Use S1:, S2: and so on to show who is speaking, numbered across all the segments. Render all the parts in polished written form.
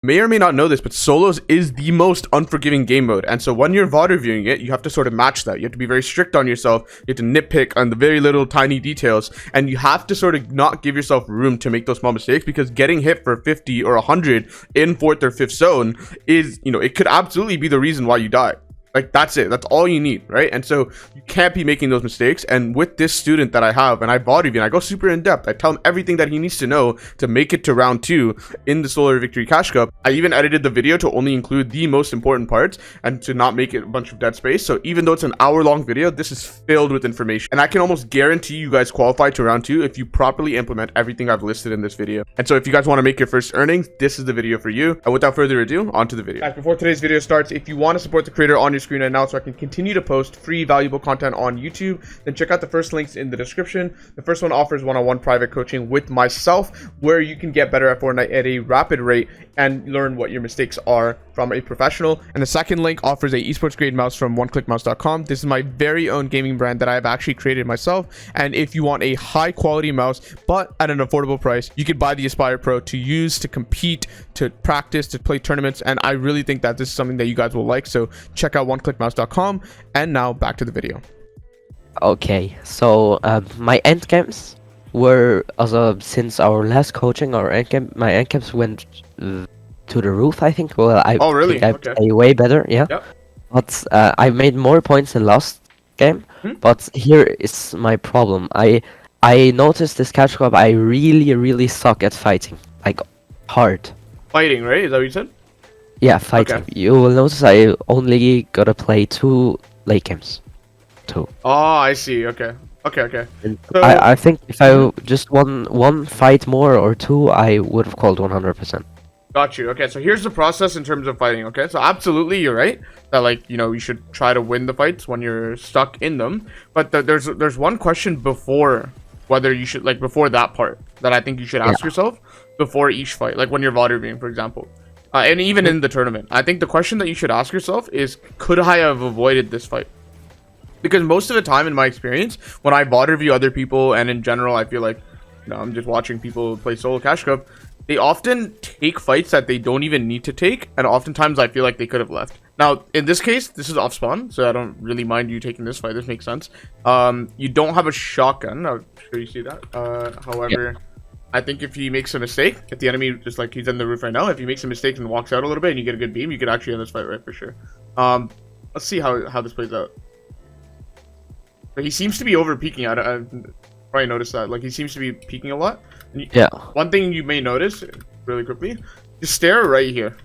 S1: may or may not know this, but solos is the most unforgiving game mode. And so when you're VOD reviewing it, you have to sort of match that. You have to be very strict on yourself. You have to nitpick on the very little tiny details. And you have to sort of not give yourself room to make those small mistakes, because getting hit for 50 or 100 in 4th or 5th zone is, it could absolutely be the reason why you die. Like, that's it. That's all you need, right? And so you can't be making those mistakes. And with this student that I have, and I VOD review, and I go super in depth. I tell him everything that he needs to know to make it to round 2 in the Solar Victory Cash Cup. I even edited the video to only include the most important parts and to not make it a bunch of dead space. So even though it's an hour-long video, this is filled with information. And I can almost guarantee you guys qualify to round 2 if you properly implement everything I've listed in this video. And so if you guys want to make your first earnings, this is the video for you. And without further ado, on to the video. Guys, before today's video starts, if you want to support the creator on your screen right now so I can continue to post free valuable content on YouTube, then check out the first links in the description. The first one offers one-on-one private coaching with myself, where you can get better at Fortnite at a rapid rate and learn what your mistakes are from a professional. And the second link offers a esports grade mouse from oneclickmouse.com. This is my very own gaming brand that I've actually created myself. And if you want a high quality mouse but at an affordable price, you could buy the Aspire Pro to use to compete, to practice, to play tournaments. And I really think that this is something that you guys will like, so check out oneclickmouse.com. And now back to the video.
S2: Okay, so my end games were, also since our last coaching, my end games went to the roof, I think. Well, I think I play way better, yeah. Yep. But I made more points than last game. But here is my problem. I noticed this catch club, I really suck at fighting, like hard.
S1: Fighting, right? Is that what you said?
S2: Yeah, fighting. Okay. You will notice I only gotta play 2 late games. 2.
S1: Oh, I see. Okay. So,
S2: I think if I just won 1 fight more or 2, I would have called 100%.
S1: Got you. Okay, so here's the process in terms of fighting. Okay, so absolutely, you're right that, like, you should try to win the fights when you're stuck in them. But there's one question before whether you should, like, before that part that I think you should ask yourself before each fight, like when you're VOD reviewing, for example. And even in the tournament, I think the question that you should ask yourself is, could I have avoided this fight? Because most of the time, in my experience, when I VOD review other people, and in general, I feel like, I'm just watching people play solo cash cup, they often take fights that they don't even need to take, and oftentimes I feel like they could have left. Now, in this case, this is off spawn, so I don't really mind you taking this fight. This makes sense. You don't have a shotgun. I'm sure you see that. However... I think if he makes a mistake, if the enemy, just like he's in the roof right now, if he makes a mistake and walks out a little bit and you get a good beam, you could actually end this fight, right, for sure. Let's see how this plays out. But he seems to be over peeking. I probably noticed that. Like, he seems to be peeking a lot.
S2: Yeah. One
S1: thing you may notice, really quickly, just stare right here.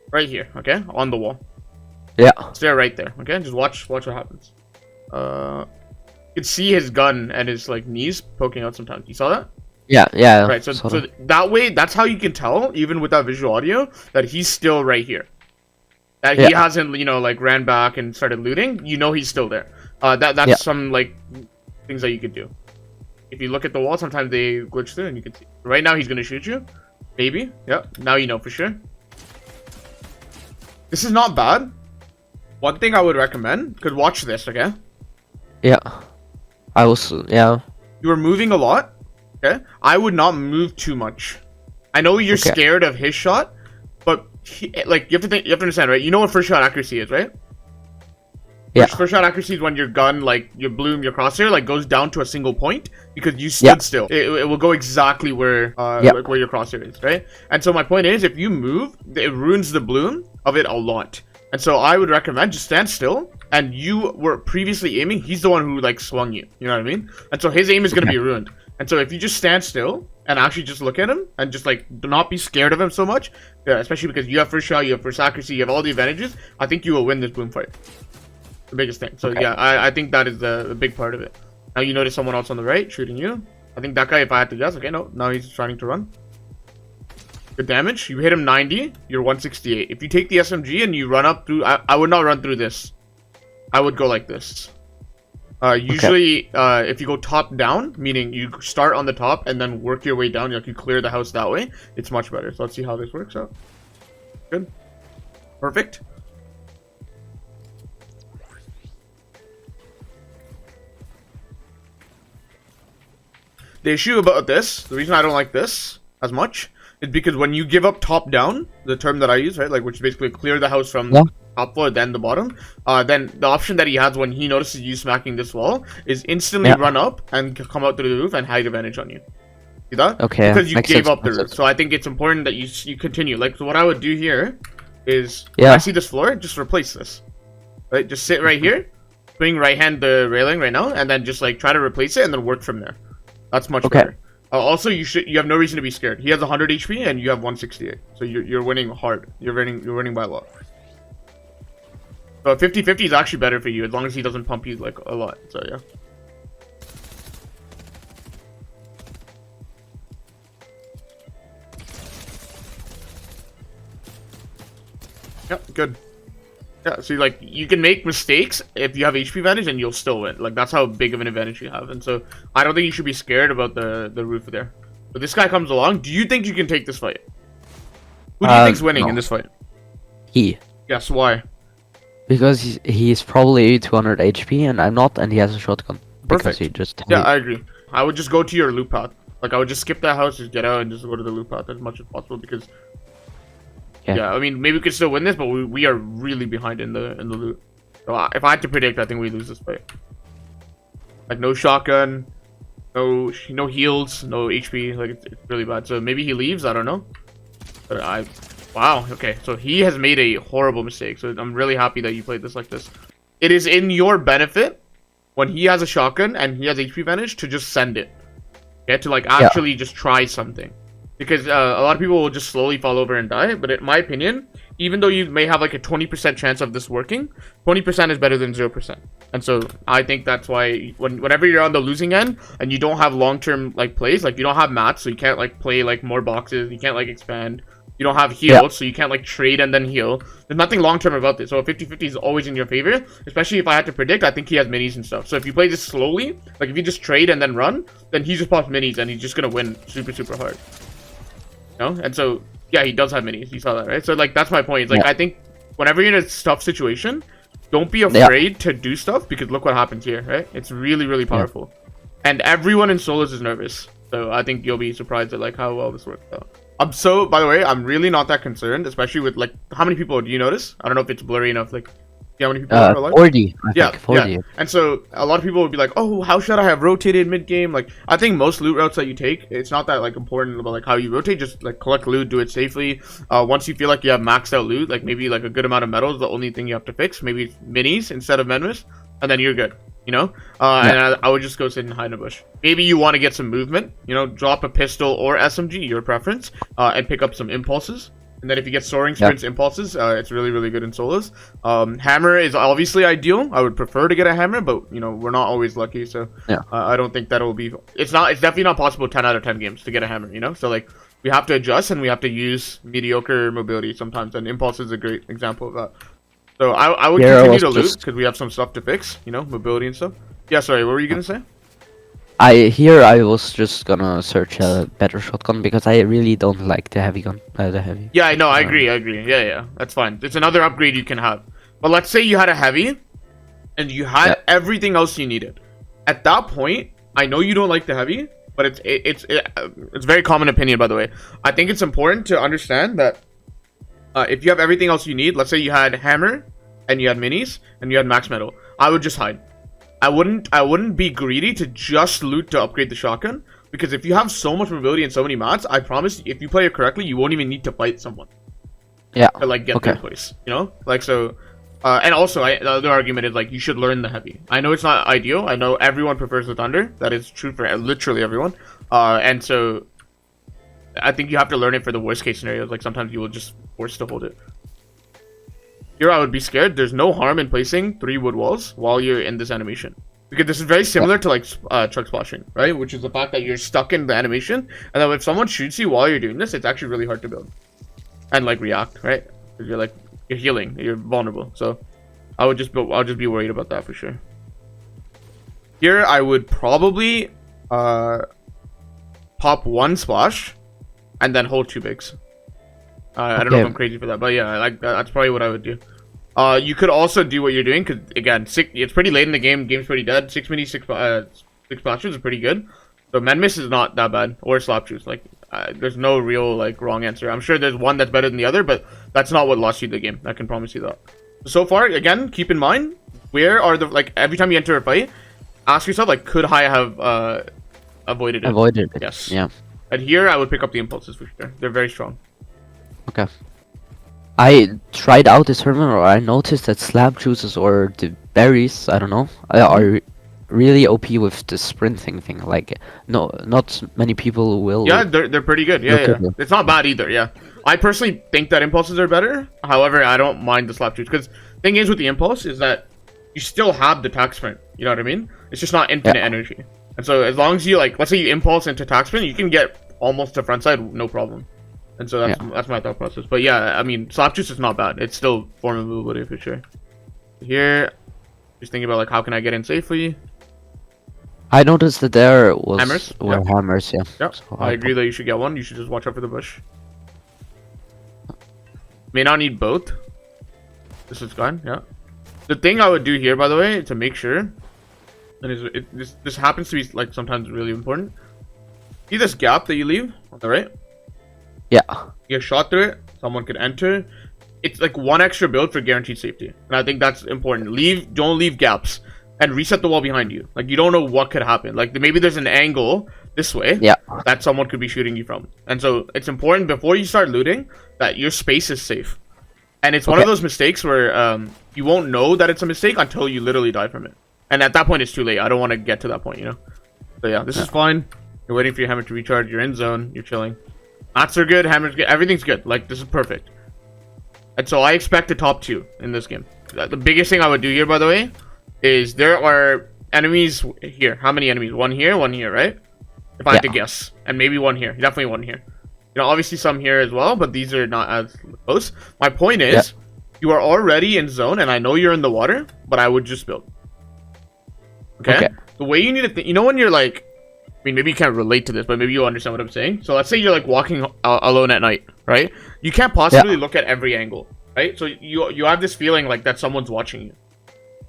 S1: Right here, okay? On the wall.
S2: Yeah.
S1: Stare right there, okay? Just watch what happens. You can see his gun and his, like, knees poking out sometimes. You saw that?
S2: Yeah.
S1: Right, so that way, that's how you can tell, even without visual audio, that he's still right here. That he hasn't, like, ran back and started looting. He's still there. That's some, like, things that you could do. If you look at the wall, sometimes they glitch through and you can see. Right now, he's going to shoot you. Maybe. Yeah, now you know for sure. This is not bad. One thing I would recommend, because watch this, okay?
S2: Yeah.
S1: You were moving a lot. Okay, I would not move too much. I know you're scared of his shot, but you have to understand, right? You know what first shot accuracy is, right?
S2: Yeah.
S1: First shot accuracy is when your gun, like your bloom, your crosshair, like goes down to a single point because you stood still. It will go exactly where like where your crosshair is, right? And so my point is, if you move, it ruins the bloom of it a lot. And so I would recommend just stand still. And you were previously aiming. He's the one who like swung you. You know what I mean? And so his aim is gonna be ruined. And so if you just stand still and actually just look at him and just like do not be scared of him so much, especially because you have first shot, you have first accuracy, you have all the advantages, I think you will win this bloom fight. The biggest thing. So yeah, I think that is the big part of it. Now you notice someone else on the right shooting you. I think that guy, if I had to guess, okay, no, now he's trying to run. Good damage. You hit him 90, you're 168. If you take the SMG and you run up through, I would not run through this. I would go like this. Usually, if you go top down, meaning you start on the top and then work your way down, like you clear the house that way, it's much better. So let's see how this works out. Good. Perfect. The issue about this, the reason I don't like this as much, is because when you give up top down, the term that I use, right, like which is basically clear the house from top floor then the bottom, then the option that he has when he notices you smacking this wall is instantly run up and come out through the roof and hide advantage on you. See that?
S2: Okay.
S1: Because you gave up the roof. So I think it's important that you continue. Like, so what I would do here is when I see this floor, just replace this. Right? Just sit right here, swing right hand the railing right now, and then just like try to replace it and then work from there. That's much better. Also, you have no reason to be scared. He has 100 HP and you have 168. So you're winning hard. You're winning by a lot. So 50-50 is actually better for you as long as he doesn't pump you like a lot. So yeah. Yep, good. Yeah, see, like, you can make mistakes if you have HP advantage and you'll still win. Like, that's how big of an advantage you have. And so, I don't think you should be scared about the roof there. But this guy comes along. Do you think you can take this fight? Who do you think's winning in this fight?
S2: He.
S1: Yes, why?
S2: Because he's probably 200 HP and I'm not, and he has a shotgun.
S1: Perfect.
S2: He just
S1: yeah, I agree. I would just go to your loot path. Like, I would just skip that house, just get out, and just go to the loot path as much as possible because... Yeah, I mean, maybe we could still win this, but we are really behind in the loot. So if I had to predict, I think we lose this fight. Like, no shotgun, no heals, no HP. Like, it's really bad. So maybe he leaves. I don't know. But wow. Okay, so he has made a horrible mistake. So I'm really happy that you played this like this. It is in your benefit when he has a shotgun and he has HP advantage to just send it. Okay, to like actually just try something. Because a lot of people will just slowly fall over and die. But in my opinion, even though you may have like a 20% chance of this working, 20% is better than 0%. And so I think that's why whenever you're on the losing end and you don't have long-term like plays, like you don't have mats, so you can't like play like more boxes, you can't like expand, you don't have heals, so you can't like trade and then heal. There's nothing long-term about this. So a 50-50 is always in your favor, especially if I had to predict. I think he has minis and stuff. So if you play this slowly, like if you just trade and then run, then he just pops minis and he's just gonna win super hard. And so yeah, he does have minis. You saw that, right? So like that's my point. It's like I think whenever you're in a tough situation, don't be afraid to do stuff because look what happens here, right? It's really powerful. And everyone in solos is nervous. So I think you'll be surprised at like how well this works out. By the way, I'm really not that concerned, especially with like how many people do you notice? I don't know if it's blurry enough, like how many people are alive?
S2: 40. I think 40.
S1: Yeah. And so a lot of people would be like, oh, how should I have rotated mid-game? Like, I think most loot routes that you take, it's not that like important about like how you rotate, just like collect loot, do it safely. Once you feel like you have maxed out loot, like maybe like a good amount of metal is the only thing you have to fix, maybe minis instead of menmis, and then you're good, you know? And I would just go sit and hide in a bush. Maybe you want to get some movement, you know, drop a pistol or SMG, your preference, and pick up some impulses. And then if you get soaring sprints impulses, it's really good in solos. Hammer is obviously ideal. I would prefer to get a hammer, but you know we're not always lucky. So I don't think that'll be. It's definitely not possible 10 out of 10 games to get a hammer. You know, so like we have to adjust and we have to use mediocre mobility sometimes. And impulse is a great example of that. So I would continue to loot because we have some stuff to fix. You know, mobility and stuff. Yeah, sorry. What were you gonna say?
S2: I was just gonna search a better shotgun because I really don't like the heavy gun.
S1: Yeah, I know. I agree. Yeah. That's fine. It's another upgrade you can have. But let's say you had a heavy, and you had everything else you needed. At that point, I know you don't like the heavy, but it's very common opinion, by the way. I think it's important to understand that if you have everything else you need, let's say you had hammer, and you had minis, and you had max metal, I would just hide. I wouldn't be greedy to just loot to upgrade the shotgun, because if you have so much mobility and so many mats, I promise if you play it correctly, you won't even need to fight someone.
S2: Yeah.
S1: To like get their place, you know? Like so and also the other argument is like you should learn the heavy. I know it's not ideal. I know everyone prefers the thunder. That is true for literally everyone. And so I think you have to learn it for the worst case scenarios. Like sometimes you will just force to hold it. Here I would be scared. There's no harm in placing 3 wood walls while you're in this animation. Because this is very similar to like truck splashing, right? Which is the fact that you're stuck in the animation. And then if someone shoots you while you're doing this, it's actually really hard to build. And like react, right? Because you're healing, you're vulnerable. So I'll just be worried about that for sure. Here I would probably pop 1 splash and then hold 2 bigs. I don't know if I'm crazy for that, but yeah, like that's probably what I would do. You could also do what you're doing, because again, it's pretty late in the game. Game's pretty dead. 6 minis, 6 splashes is pretty good. So men miss is not that bad, or slap shoots. Like there's no real like wrong answer. I'm sure there's one that's better than the other, but that's not what lost you the game. I can promise you that. So far, again, keep in mind, where are the, like, every time you enter a fight, ask yourself, like, could I have avoided it?
S2: Avoided it.
S1: Yes.
S2: Yeah.
S1: And here, I would pick up the impulses for sure. They're very strong.
S2: Okay. I tried out this tournament, or I noticed that slab juices or the berries, I don't know, are really OP with the sprinting thing. Like, no, not many people will.
S1: Yeah, they're pretty good. Yeah. It's not bad either. Yeah. I personally think that impulses are better. However, I don't mind the slap juice, because thing is with the impulse is that you still have the attack sprint. You know what I mean? It's just not infinite energy. And so as long as you, like, let's say you impulse into attack sprint, you can get almost to front side, no problem. And so that's my thought process. But yeah, I mean, slap juice is not bad. It's still form of movability for sure. Here, just thinking about, like, how can I get in safely?
S2: I noticed that there was
S1: hammers.
S2: Hammers, yeah.
S1: Yep. So I agree that you should get one. You should just watch out for the bush. May not need both. This is fine. Yeah. The thing I would do here, by the way, to make sure, and this happens to be, like, sometimes really important. See this gap that you leave on the right?
S2: Yeah.
S1: You get shot through it. Someone could enter. It's like one extra build for guaranteed safety, and I think that's important. Don't leave gaps, and reset the wall behind you. Like, you don't know what could happen. Like, maybe there's an angle this way that someone could be shooting you from, and so it's important before you start looting that your space is safe. And it's one of those mistakes where you won't know that it's a mistake until you literally die from it, and at that point it's too late. I don't want to get to that point, you know. So yeah, this is fine. You're waiting for your hammer to recharge. You're in zone. You're chilling. Mats are good. Hammers good. Everything's good. Like, this is perfect. And so I expect the top 2 in this game. The biggest thing I would do here, by the way, is there are enemies here. How many enemies? One here, right? If I had to guess. And maybe one here. Definitely one here. You know, obviously some here as well, but these are not as close. My point is, you are already in zone, and I know you're in the water, but I would just build. Okay? The way you need to think, you know, when you're like, I mean, maybe you can't relate to this, but maybe you'll understand what I'm saying. So let's say you're like walking alone at night, right? You can't possibly look at every angle, right? So you have this feeling like that someone's watching you.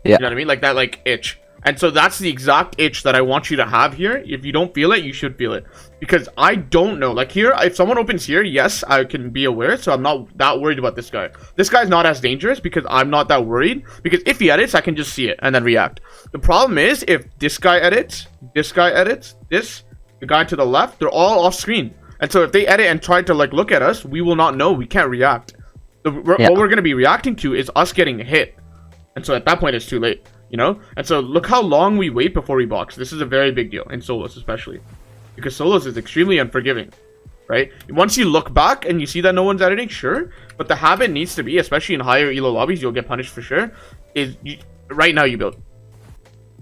S1: You know what I mean? Like that, like, itch. And so that's the exact itch that I want you to have here. If you don't feel it, you should feel it. Because I don't know. Like, here, if someone opens here, yes, I can be aware. So I'm not that worried about this guy. This guy's not as dangerous because I'm not that worried. Because if he edits, I can just see it and then react. The problem is if this guy edits, the guy to the left, they're all off screen. And so if they edit and try to, like, look at us, we will not know. We can't react. What we're going to be reacting to is us getting hit. And so at that point, it's too late. You know? And so look how long we wait before we box. This is a very big deal in solos, especially because solos is extremely unforgiving, right? Once you look back and you see that no one's editing, sure, but the habit needs to be, especially in higher elo lobbies, you'll get punished for sure, is right now you build,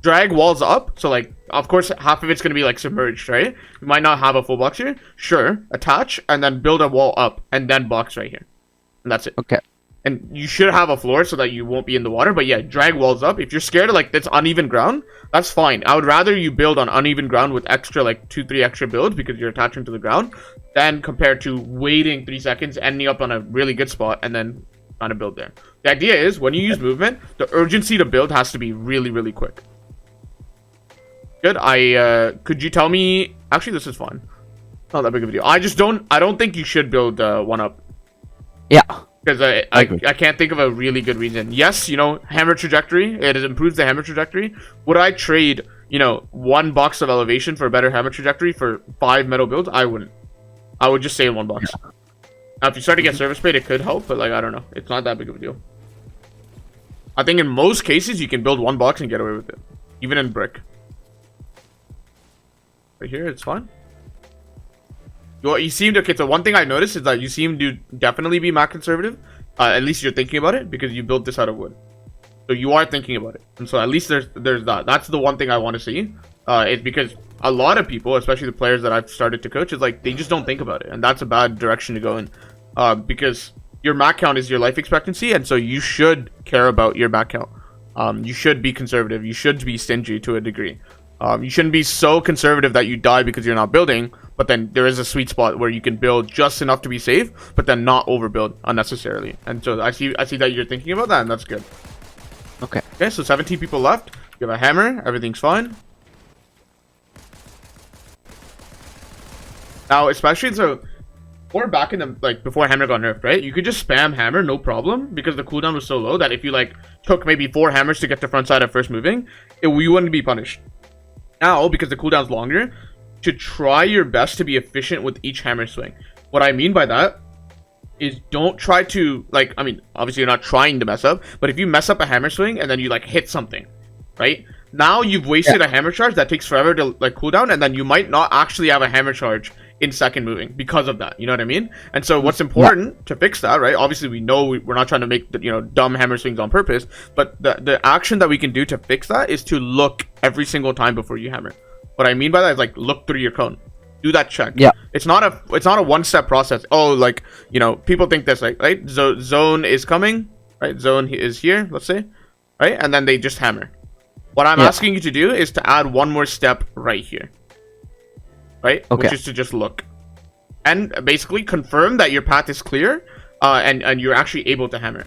S1: drag walls up. So, like, of course half of it's going to be like submerged, right? You might not have a full box here. Sure, attach and then build a wall up and then box right here, and that's it.
S2: Okay.
S1: And you should have a floor so that you won't be in the water. But yeah, drag walls up. If you're scared of, like, that's uneven ground, that's fine. I would rather you build on uneven ground with extra, like, 2-3 extra builds because you're attaching to the ground, than compared to waiting 3 seconds, ending up on a really good spot, and then trying to build there. The idea is, when you use movement, the urgency to build has to be really, really quick. Good. Could you tell me... Actually, this is fine. Not that big of a deal. I don't think you should build one up.
S2: Yeah.
S1: Because I can't think of a really good reason. Yes, you know, hammer trajectory. It improves the hammer trajectory. Would I trade, you know, 1 box of elevation for a better hammer trajectory for 5 metal builds? I wouldn't. I would just stay in 1 box. Now, if you start to get service paid, it could help, but, like, I don't know. It's not that big of a deal. I think in most cases, you can build 1 box and get away with it. Even in brick. Right here, it's fine. You seem to, okay, so one thing I noticed is that you seem to definitely be Mac conservative. At least you're thinking about it because you built this out of wood. So you are thinking about it. And so at least there's that. That's the one thing I want to see. Is because a lot of people, especially the players that I've started to coach, is like, they just don't think about it. And that's a bad direction to go in. Because your Mac count is your life expectancy. And so you should care about your Mac count. You should be conservative. You should be stingy to a degree. You shouldn't be so conservative that you die because you're not building, but then there is a sweet spot where you can build just enough to be safe, but then not overbuild unnecessarily. And so I see that you're thinking about that, and that's good. Okay, so 17 people left. You have a hammer. Everything's fine. Now, especially so, or back in the like before hammer got nerfed, right? You could just spam hammer, no problem, because the cooldown was so low that if you like took maybe 4 hammers to get the front side at first moving, you wouldn't be punished. Now, because the cooldown's longer, to try your best to be efficient with each hammer swing. What I mean by that is don't try to like, I mean, obviously you're not trying to mess up, but if you mess up a hammer swing and then you like hit something, right? Now you've wasted a hammer charge that takes forever to like cooldown, and then you might not actually have a hammer charge in second moving because of that. You know what I mean? And so what's important to fix that, right? Obviously we know we're not trying to make dumb hammer swings on purpose, but the action that we can do to fix that is to look every single time before you hammer. What I mean by that is like look through your cone. Do that check.
S2: Yeah.
S1: It's not a one-step process. Oh, like, people think this, like, right? Zone is coming, right? Zone is here, let's say, right? And then they just hammer. What I'm asking you to do is to add one more step right here, right?
S2: Okay.
S1: Which is to just look and basically confirm that your path is clear, and you're actually able to hammer.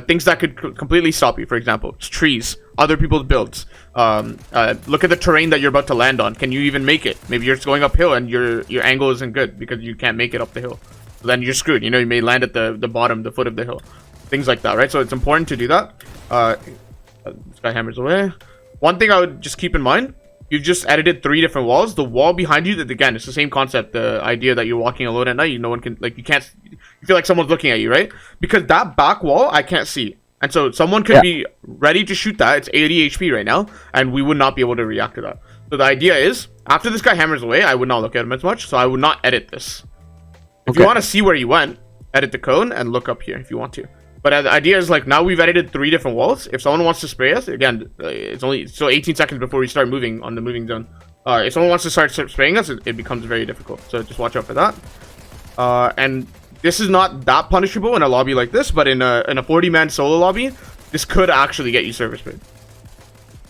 S1: Things that could completely stop you, for example, trees, other people's builds. Look at the terrain that you're about to land on. Can you even make it? Maybe you're just going uphill and your angle isn't good because you can't make it up the hill. So then you're screwed. You may land at the bottom, the foot of the hill. Things like that, right? So it's important to do that. This guy hammers away. One thing I would just keep in mind, you've just edited 3 different walls. The wall behind you, that again, it's the same concept. The idea that you're walking alone at night, no one can, like, you feel like someone's looking at you, right? Because that back wall, I can't see. And so someone could be ready to shoot that. It's 80 HP right now, and we would not be able to react to that. So the idea is, after this guy hammers away, I would not look at him as much, so I would not edit this. If you want to see where he went, edit the cone and look up here if you want to. But the idea is, like, now we've edited 3 different walls. If someone wants to spray us, again, it's only so 18 seconds before we start moving on the moving zone. If someone wants to start spraying us, it becomes very difficult. So just watch out for that. And this is not that punishable in a lobby like this, but in a 40-man solo lobby, this could actually get you service sprayed.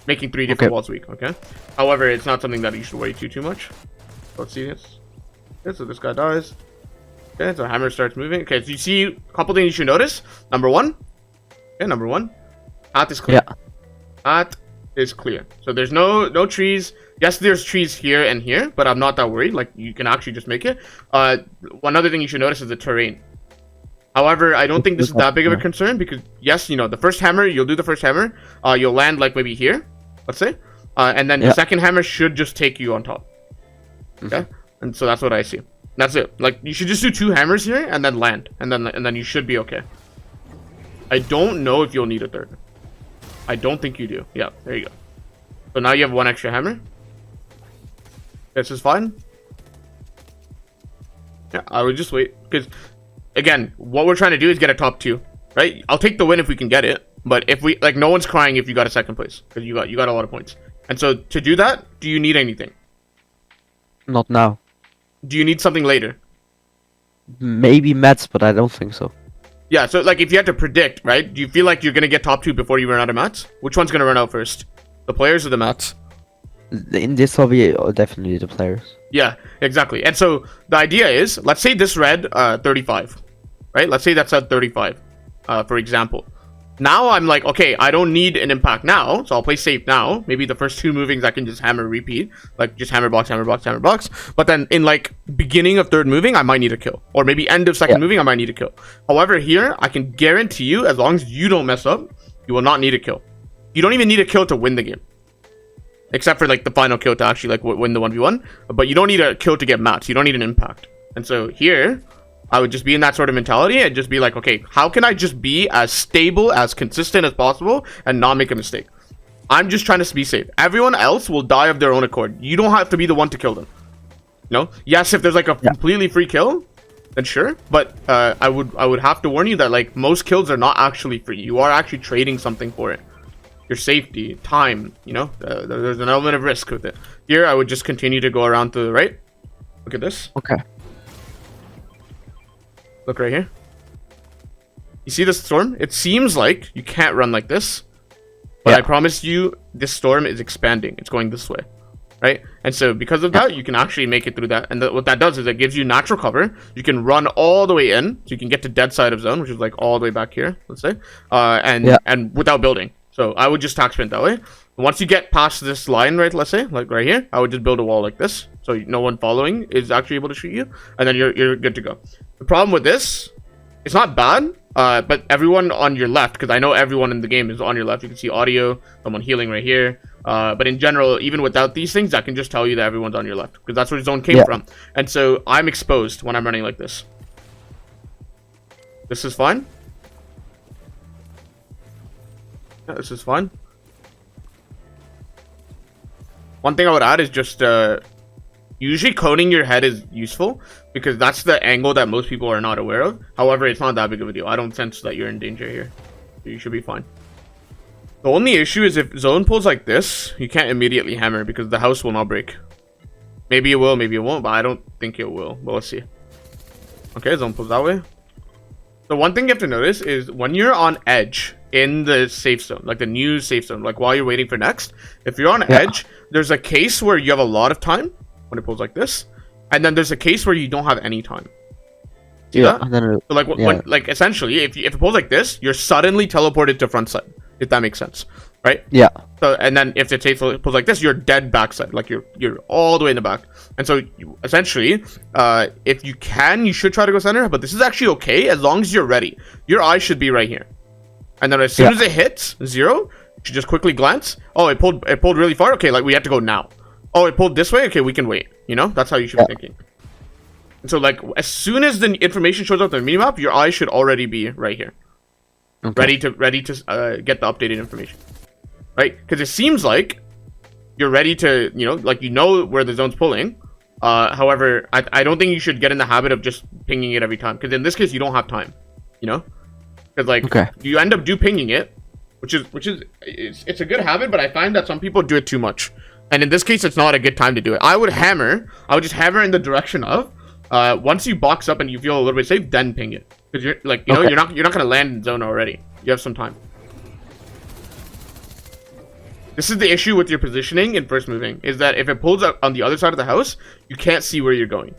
S1: Making 3 different walls weak, okay? However, it's not something that you should worry too much. Let's see this. Okay, so this guy dies. Okay, so hammer starts moving. Okay, so you see a couple things you should notice. Number one, path is clear. Yeah. Path is clear. So there's no trees. Yes, there's trees here and here, but I'm not that worried. Like, you can actually just make it. One other thing you should notice is the terrain. However, I don't think this is that big of a concern because, yes, the first hammer, you'll do the first hammer. You'll land, like, maybe here, let's say. And then the second hammer should just take you on top. Okay? And so that's what I see. That's it. Like, you should just do 2 hammers here and then land. And then you should be okay. I don't know if you'll need a third. I don't think you do. Yeah, there you go. So now you have 1 extra hammer. This is fine. Yeah, I would just wait. Because, again, what we're trying to do is get a top 2. Right? I'll take the win if we can get it. But if we, like, no one's crying if you got a second place. Because you got a lot of points. And so, to do that, do you need anything?
S2: Not now.
S1: Do you need something later?
S2: Maybe mats, but I don't think so.
S1: Yeah, so like if you had to predict, right? Do you feel like you're gonna get top 2 before you run out of mats? Which one's gonna run out first? The players or the mats?
S2: In this hobby, definitely the players.
S1: Yeah, exactly. And so the idea is, let's say this red 35, right? Let's say that's at 35, for example. Now I'm like, okay, I don't need an impact now, so I'll play safe now. Maybe the first 2 movings I can just hammer repeat, like just hammer box, hammer box, hammer box. But then in like beginning of 3rd moving, I might need a kill, or maybe end of 2nd moving, I might need a kill. However, here I can guarantee you, as long as you don't mess up, you will not need a kill. You don't even need a kill to win the game, except for like the final kill to actually like win the 1v1. But you don't need a kill to get mats. You don't need an impact. And so here, I would just be in that sort of mentality and just be like, okay, how can I just be as stable, as consistent as possible and not make a mistake? I'm just trying to be safe. Everyone else will die of their own accord. You don't have to be the one to kill them. Yes, if there's like a completely free kill, then sure. But I would have to warn you that like most kills are not actually free. You are actually trading something for it. Your safety, time, there's an element of risk with it. Here, I would just continue to go around to the right. Look at this.
S2: Okay.
S1: Look right here. You see this storm? It seems like you can't run like this. But I promise you, this storm is expanding. It's going this way. Right? And so because of that, you can actually make it through that. And what that does is it gives you natural cover. You can run all the way in. So you can get to dead side of zone, which is like all the way back here, let's say. And without building. So I would just tack sprint that way. Once you get past this line, right, let's say, like right here, I would just build a wall like this. so no one following is actually able to shoot you, and then you're good to go. The problem with this, it's not bad, but everyone on your left, because I know everyone in the game is on your left. You can see audio, someone healing right here. But in general, even without these things, I can just tell you that everyone's on your left, because that's where the zone came from. And so I'm exposed when I'm running like this. This is fine. Yeah, this is fine. One thing I would add is just usually coning your head is useful, because that's the angle that most people are not aware of. However, it's not that big of a deal. I don't sense that you're in danger here, so you should be fine. The only issue is if zone pulls like this, you can't immediately hammer because the house will not break. Maybe it will, maybe it won't, but I don't think it will. But let's see. Okay, zone pulls that way. The one thing you have to notice is when you're on edge in the safe zone, like the new safe zone, like while you're waiting for next, if you're on edge, there's a case where you have a lot of time when it pulls like this, and then there's a case where you don't have any time. See that? And then so like when like essentially, if it pulls like this, you're suddenly teleported to front side, if that makes sense, right?
S2: Yeah.
S1: So and then if the safe zone pulls like this, you're dead backside, like you're all the way in the back. And so essentially, if you can, you should try to go center, but this is actually okay as long as you're ready. Your eye should be right here, and then as soon as it hits 0, you should just quickly glance. Oh, it pulled really far. Okay, like we have to go now. Oh, it pulled this way. Okay, we can wait. You know, that's how you should be thinking. And so like as soon as the information shows up on the minimap, your eye should already be right here, ready to get the updated information, right? Because it seems like you're ready to, like where the zone's pulling. However, I don't think you should get in the habit of just pinging it every time, because in this case you don't have time, because like you end up pinging it, which is it's a good habit, but I find that some people do it too much, and in this case it's not a good time to do it. I would just hammer in the direction of once you box up and you feel a little bit safe, then ping it, because you're like you're not gonna land in zone already. You have some time. This is the issue with your positioning in first moving, is that if it pulls up on the other side of the house, you can't see where you're going.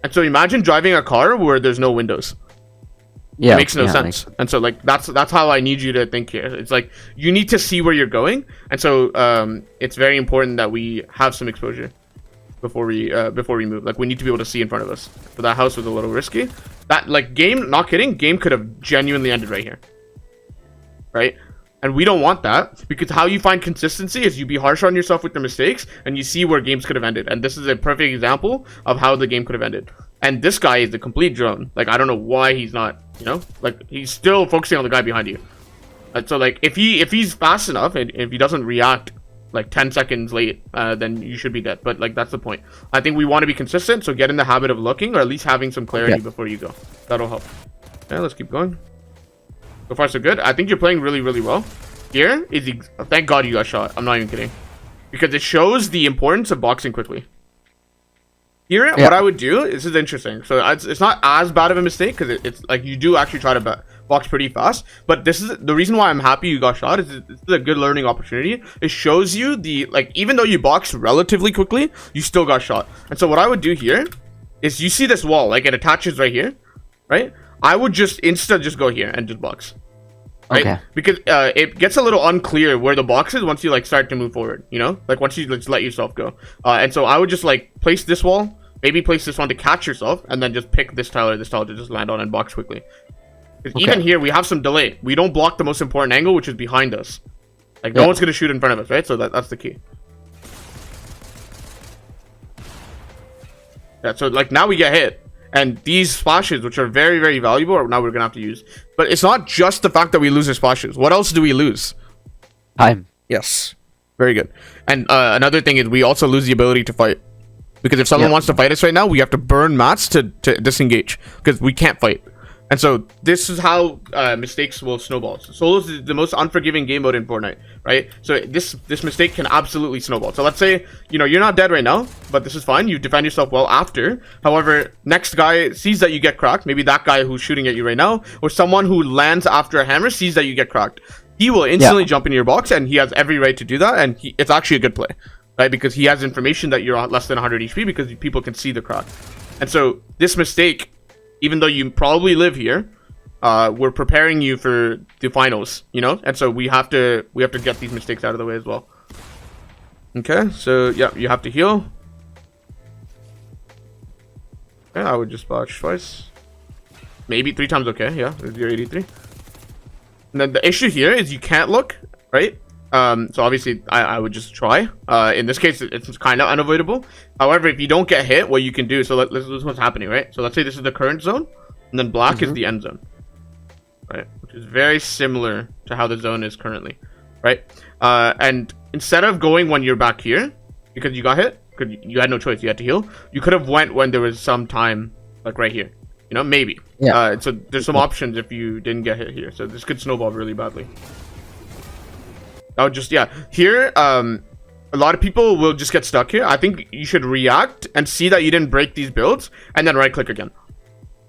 S1: And so imagine driving a car where there's no windows. Yeah, it makes no sense. And so like that's how I need you to think here. It's like you need to see where you're going, and so it's very important that we have some exposure before we move. Like we need to be able to see in front of us. But that house was a little risky. That like game, not kidding, game could have genuinely ended right here, right? And we don't want that, because how you find consistency is you be harsh on yourself with your mistakes, and you see where games could have ended. And this is a perfect example of how the game could have ended. And this guy is a complete drone. Like I don't know why he's not, like he's still focusing on the guy behind you. And so like if he's fast enough, and if he doesn't react like 10 seconds late, then you should be dead. But like that's the point. I think we want to be consistent, so get in the habit of looking, or at least having some clarity before you go. That'll help. Okay, let's keep going. So far so good. I think you're playing really, really well. Here is thank God you got shot. I'm not even kidding, because it shows the importance of boxing quickly. Here, what I would do, this is interesting. So it's not as bad of a mistake, because it's like you do actually try to box pretty fast. But this is the reason why I'm happy you got shot. Is this is a good learning opportunity. It shows you even though you boxed relatively quickly, you still got shot. And so what I would do here is, you see this wall, like it attaches right here, right? I would just go here and just box, right? Okay. Because it gets a little unclear where the box is once you like start to move forward, like once you let yourself go. And so I would just like place this wall, maybe place this one to catch yourself, and then just pick this tile or this tile to just land on and box quickly. Because even here we have some delay. We don't block the most important angle, which is behind us. Like no one's gonna shoot in front of us, right? So that's the key. Yeah. So like now we get hit. And these splashes, which are very, very valuable, now we're going to have to use. But it's not just the fact that we lose our splashes. What else do we lose?
S2: Time.
S1: Yes. Very good. And another thing is we also lose the ability to fight. Because if someone wants to fight us right now, we have to burn mats to disengage. Because we can't fight. And so this is how mistakes will snowball. So Solos is the most unforgiving game mode in Fortnite, right? So this mistake can absolutely snowball. So let's say, you're not dead right now, but this is fine. You defend yourself well after. However, next guy sees that you get cracked. Maybe that guy who's shooting at you right now, or someone who lands after a hammer sees that you get cracked. He will instantly jump into your box, and he has every right to do that. And it's actually a good play, right? Because he has information that you're less than 100 HP, because people can see the crack. And so this mistake, even though you probably live here, we're preparing you for the finals, and so we have to get these mistakes out of the way as well. Okay, so yeah, you have to heal. Yeah, I would just botch twice. Maybe 3 times, okay, yeah, you're 83. And then the issue here is you can't look, right? So obviously I would just try. In this case, it's kind of unavoidable. However, if you don't get hit, what you can do, so this is what's happening, right? So let's say this is the current zone, and then black is the end zone, right? Which is very similar to how the zone is currently, right? And instead of going when you're back here, because you got hit, because you had no choice, you had to heal, you could have went when there was some time, like right here. You know, maybe. Yeah. So there's some options if you didn't get hit here. So this could snowball really badly. I would just, yeah. Here, a lot of people will just get stuck here. I think you should react and see that you didn't break these builds, and then right-click again.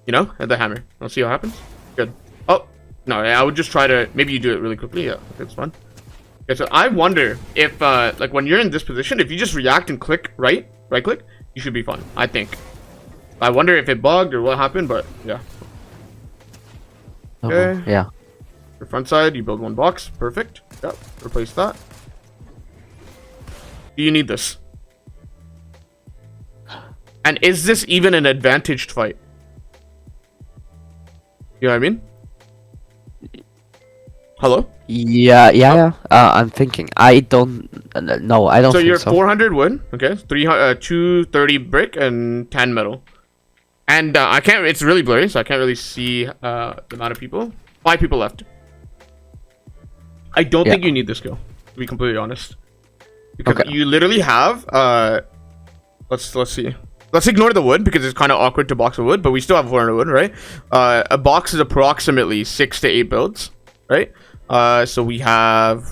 S1: You know, at the hammer. Let's see what happens. Good. Oh, no, I would just try to, maybe you do it really quickly. Yeah, that's fine. Okay, so I wonder if, like, when you're in this position, if you just react and click right-click, you should be fine, I think. I wonder if it bugged or what happened, but yeah. Okay.
S2: Yeah.
S1: The front side, you build 1 box. Perfect. Yep. Replace that. Do you need this? And is this even an advantaged fight? You know what I mean? Hello?
S2: Yeah. I'm thinking. I don't. No, I don't.
S1: So
S2: think
S1: you're
S2: so.
S1: 400 wood. Okay. 230 brick and 10 metal. And I can't. It's really blurry, so I can't really see the amount of people. 5 people left. I don't think you need this skill, to be completely honest, because you literally have. Let's see. Let's ignore the wood because it's kind of awkward to box a wood, but we still have 400 wood, right? A box is approximately 6 to 8 builds, right? So we have,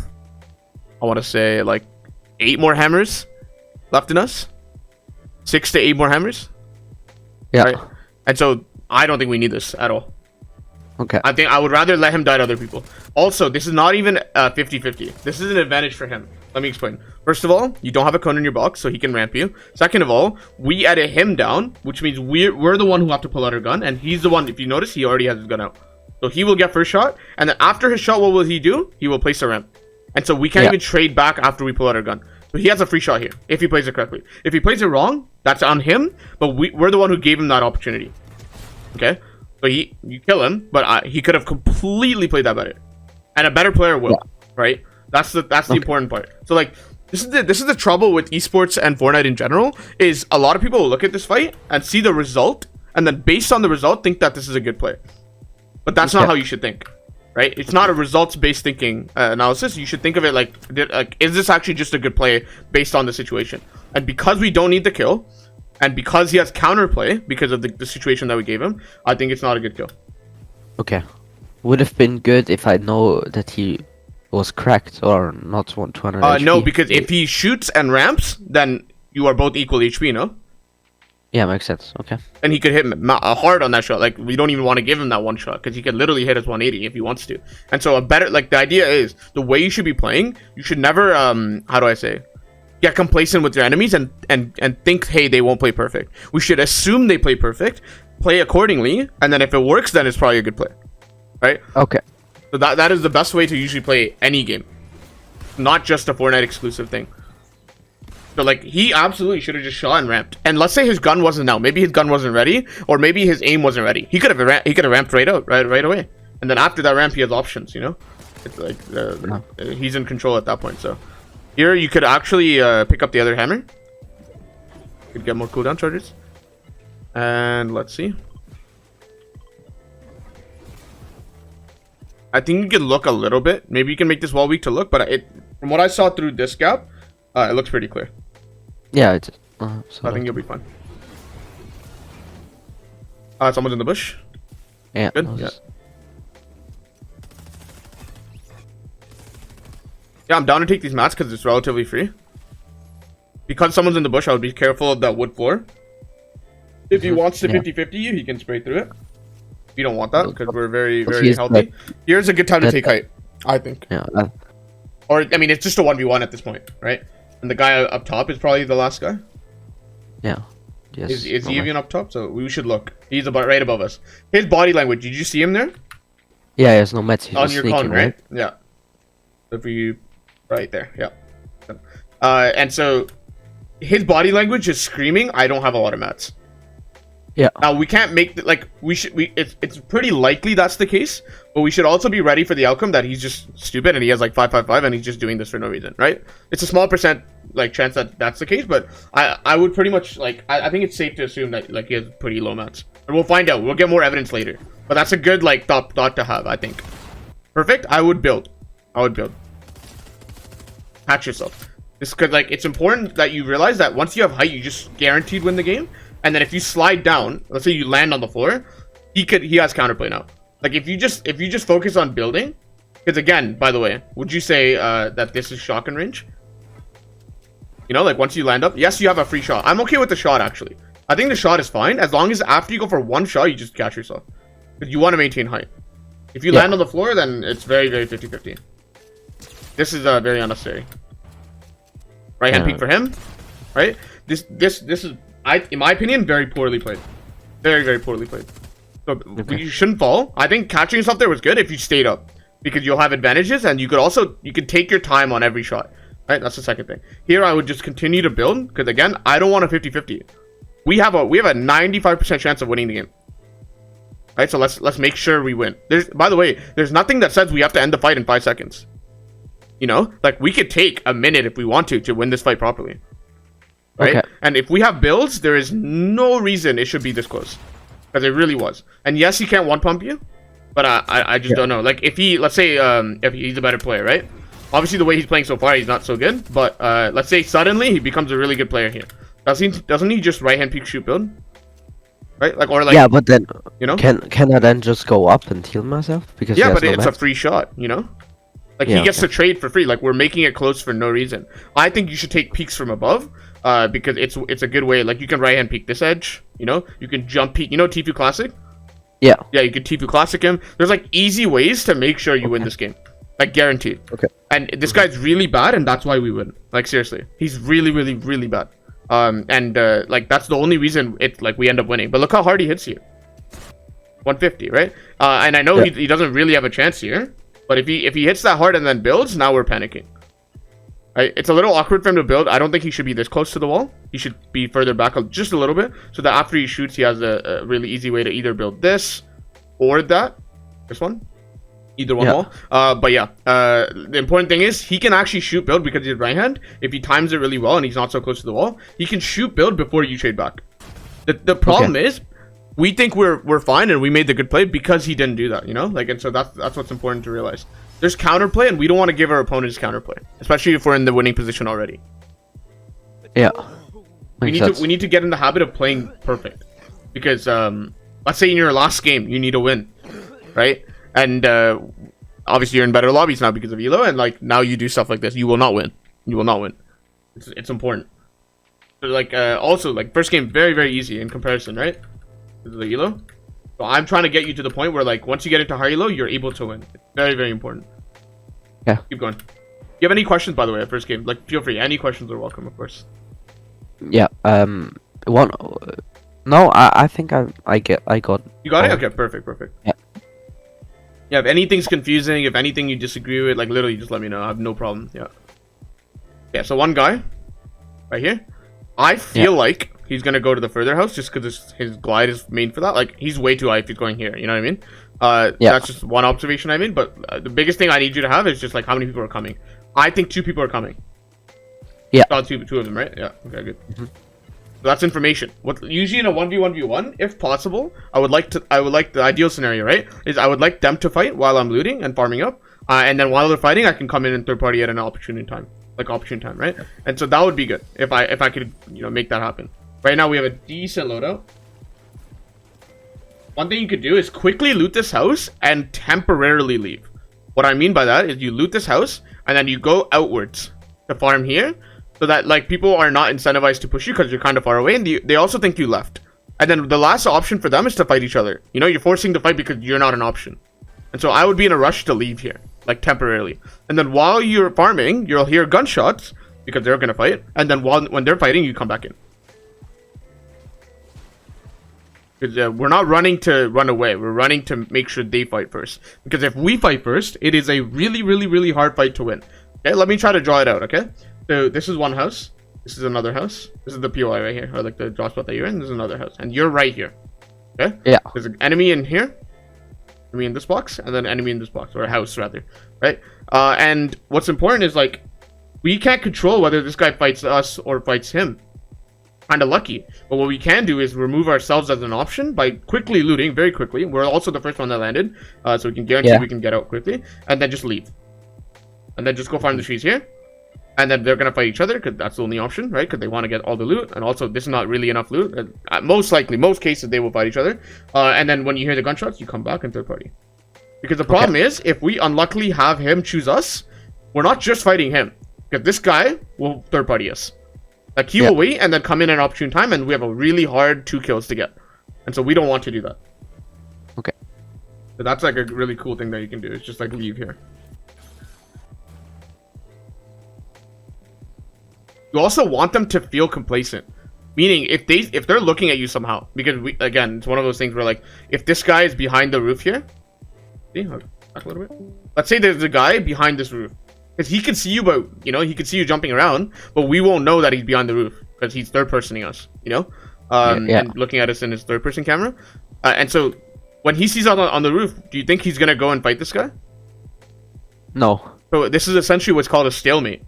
S1: I want to say, like 8 more hammers left in us. 6 to 8 more hammers.
S2: Yeah.
S1: Right? And so I don't think we need this at all.
S2: Okay.
S1: I think I would rather let him die to other people. Also, this is not even 50-50. This is an advantage for him. Let me explain. First of all, you don't have a cone in your box, so he can ramp you. Second of all, we edit him down, which means we're the one who have to pull out our gun, and he's the one, if you notice, he already has his gun out. So he will get first shot, and then after his shot, what will he do? He will place a ramp. And so we can't even trade back after we pull out our gun. So he has a free shot here, if he plays it correctly. If he plays it wrong, that's on him, but we're the one who gave him that opportunity. Okay? So you kill him, but he could have completely played that better. And a better player will, right? That's the important part. So like this is the trouble with esports and Fortnite in general, is a lot of people will look at this fight and see the result, and then based on the result think that this is a good play. But that's not how you should think, right? It's not a results-based thinking analysis. You should think of it like, is this actually just a good play based on the situation? And because we don't need the kill, and because he has counterplay because of the situation that we gave him, I think it's not a good kill.
S2: Okay. Would have been good if I know that he was cracked or not 200 HP.
S1: No, because if he shoots and ramps, then you are both equal HP, no?
S2: Yeah, makes sense. Okay.
S1: And he could hit hard on that shot. Like, we don't even want to give him that one shot because he could literally hit us 180 if he wants to. And so the idea is, the way you should be playing, you should never, how do I say, get complacent with your enemies and think, hey, they won't play perfect. We should assume they play perfect, play accordingly, and then if it works, then it's probably a good play. Right?
S2: Okay.
S1: So that is the best way to usually play any game. Not just a Fortnite exclusive thing. So like, he absolutely should have just shot and ramped. And let's say his gun wasn't out. Maybe his gun wasn't ready, or maybe his aim wasn't ready. He could have ramped right away. And then after that ramp, he has options, you know? It's like he's in control at that point. So here you could actually pick up the other hammer. You could get more cooldown charges. And let's see. I think you can look a little bit. Maybe you can make this wall weak to look, but from what I saw through this gap, it looks pretty clear.
S2: Yeah, it's.
S1: So I think you'll be fine. Someone's in the bush.
S2: Yeah.
S1: Good. Yeah, I'm down to take these mats because it's relatively free. Because someone's in the bush, I would be careful of that wood floor. If he wants to 50-50 you, he can spray through it. You don't want that because we're very, very healthy. Here's a good time to take height, I think.
S2: Yeah.
S1: Or, I mean, it's just a 1v1 at this point, right? And the guy up top is probably the last guy.
S2: Yeah. Yes.
S1: Is he even up top? So we should look. He's about right above us. His body language, did you see him there?
S2: Yeah, there's no mats.
S1: On your con, right? Yeah. If you... Right there, yeah. And so, his body language is screaming, I don't have a lot of mats.
S2: Yeah.
S1: Now we can't make like it's pretty likely that's the case, but we should also be ready for the outcome that he's just stupid and he has like 555 and he's just doing this for no reason, right? It's a small percent like chance that that's the case, but I would pretty much like I think it's safe to assume that like he has pretty low mats. And we'll find out. We'll get more evidence later. But that's a good like thought to have, I think. Perfect. I would build. Patch yourself. This could like it's important that you realize that once you have height, you just guaranteed win the game. And then if you slide down, let's say you land on the floor, he has counterplay now. Like if you just focus on building, because again, by the way, would you say that this is shotgun range? You know, like once you land up, yes, you have a free shot. I'm okay with the shot actually. I think the shot is fine as long as after you go for one shot, you just catch yourself. Because you want to maintain height. If you land on the floor, then it's very, very 50-50. This is very unnecessary. Right hand peek for him, right? This is, in my opinion, very poorly played. Very, very poorly played. So you shouldn't fall. I think catching yourself there was good if you stayed up, because you'll have advantages and you could take your time on every shot. Right, that's the second thing. Here I would just continue to build because again, I don't want a 50-50. We have a 95% chance of winning the game. Right, so let's make sure we win. By the way, there's nothing that says we have to end the fight in 5 seconds. You know, like we could take a minute if we want to win this fight properly. Right? Okay. And if we have builds, there is no reason it should be this close. Because it really was. And yes, he can't one pump you, but I just don't know. Like if let's say if he's a better player, right? Obviously the way he's playing so far, he's not so good. But let's say suddenly he becomes a really good player here. Doesn't he just right hand peek shoot build? Right? Like or like
S2: yeah, but then
S1: you know
S2: can I then just go up and heal myself? Because
S1: yeah, but it's a free shot, you know? Like he gets to trade for free. Like we're making it close for no reason. I think you should take peeks from above, because it's a good way. Like you can right hand peek this edge, you know. You can jump peek. You know Tfue Classic.
S2: Yeah.
S1: Yeah, you can Tfue Classic him. There's like easy ways to make sure you win this game, like guaranteed.
S2: Okay.
S1: And this guy's really bad, and that's why we win. Like seriously, he's really, really, really bad. Like that's the only reason we end up winning. But look how hard he hits you. 150, right? And I know he doesn't really have a chance here. But if he hits that hard and then builds, now we're panicking. Right? It's a little awkward for him to build. I don't think he should be this close to the wall. He should be further back just a little bit, so that after he shoots, he has a really easy way to either build this or that. This one. Either one wall. But yeah, the important thing is he can actually shoot build because he's right hand. If he times it really well and he's not so close to the wall, he can shoot build before you trade back. The problem is, we think we're fine and we made the good play because he didn't do that, you know? Like, and so that's what's important to realize. There's counterplay and we don't want to give our opponents counterplay, especially if we're in the winning position already.
S2: Yeah.
S1: We need to get in the habit of playing perfect. Because let's say in your last game you need to win, right? And obviously you're in better lobbies now because of Elo, and like now you do stuff like this, you will not win. You will not win. It's important. But like also like first game very, very easy in comparison, right? The elo. So I'm trying to get you to the point where like once you get into high elo, you're able to win. It's very, very important.
S2: Yeah.
S1: Keep going. You have any questions, by the way, at first game? Like feel free. Any questions are welcome, of course.
S2: Yeah. One. No, I think I got.
S1: You got it? Okay. Perfect.
S2: Yeah.
S1: Yeah. If anything's confusing, if anything you disagree with, like literally just let me know. I have no problem. Yeah. Yeah. So one guy, right here. I feel like he's gonna go to the further house just because his glide is made for that. Like he's way too high if he's going here. You know what I mean? That's just one observation I made. But the biggest thing I need you to have is just like how many people are coming. I think 2 people are coming.
S2: Yeah.
S1: Two of them, right? Yeah. Okay. Good. So that's information. What usually in a 1v1v1, if possible, I would like the ideal scenario, right? Is I would like them to fight while I'm looting and farming up, and then while they're fighting, I can come in and third party at an opportune time. Like opportune time, right? And so that would be good if I could, you know, make that happen. Right now we have a decent loadout. One thing you could do is quickly loot this house and temporarily leave. What I mean by that is you loot this house and then you go outwards to farm here, so that like people are not incentivized to push you because you're kind of far away, and they also think you left. And then the last option for them is to fight each other. You know, you're forcing the fight because you're not an option. And so I would be in a rush to leave here, like temporarily. And then while you're farming, you'll hear gunshots because they're gonna fight. And then when they're fighting, you come back in. Because we're not running to run away. We're running to make sure they fight first. Because if we fight first, it is a really, really, really hard fight to win. Okay, let me try to draw it out. Okay, so this is one house. This is another house. This is the POI right here, or like the drop spot that you're in. This is another house, and you're right here. Okay.
S2: Yeah.
S1: There's an enemy in here. Enemy in this box, and then enemy in this box, or a house rather, right? And what's important is like we can't control whether this guy fights us or fights him. Kind of lucky, but what we can do is remove ourselves as an option by quickly looting, very quickly. We're also the first one that landed, so we can guarantee we can get out quickly, and then just leave, and then just go farm the trees here, and then they're gonna fight each other because that's the only option, right? Because they want to get all the loot, and also this is not really enough loot. Most likely, most cases they will fight each other, and then when you hear the gunshots, you come back and third party. Because the problem is, if we unluckily have him choose us, we're not just fighting him, because this guy will third party us. Like he will wait and then come in at an opportune time, and we have a really hard 2 kills to get, and so we don't want to do that.
S2: Okay.
S1: So that's like a really cool thing that you can do. It's just like leave here. You also want them to feel complacent, meaning if they're looking at you somehow, because again it's one of those things where like if this guy is behind the roof here, see, back a little bit. Let's say there's a guy behind this roof. Because he can see you, but, you know, he can see you jumping around, but we won't know that he's behind the roof, because he's third-personing us, you know? And looking at us in his third-person camera. And so, when he sees us on the roof, do you think he's going to go and fight this guy?
S2: No.
S1: So, this is essentially what's called a stalemate.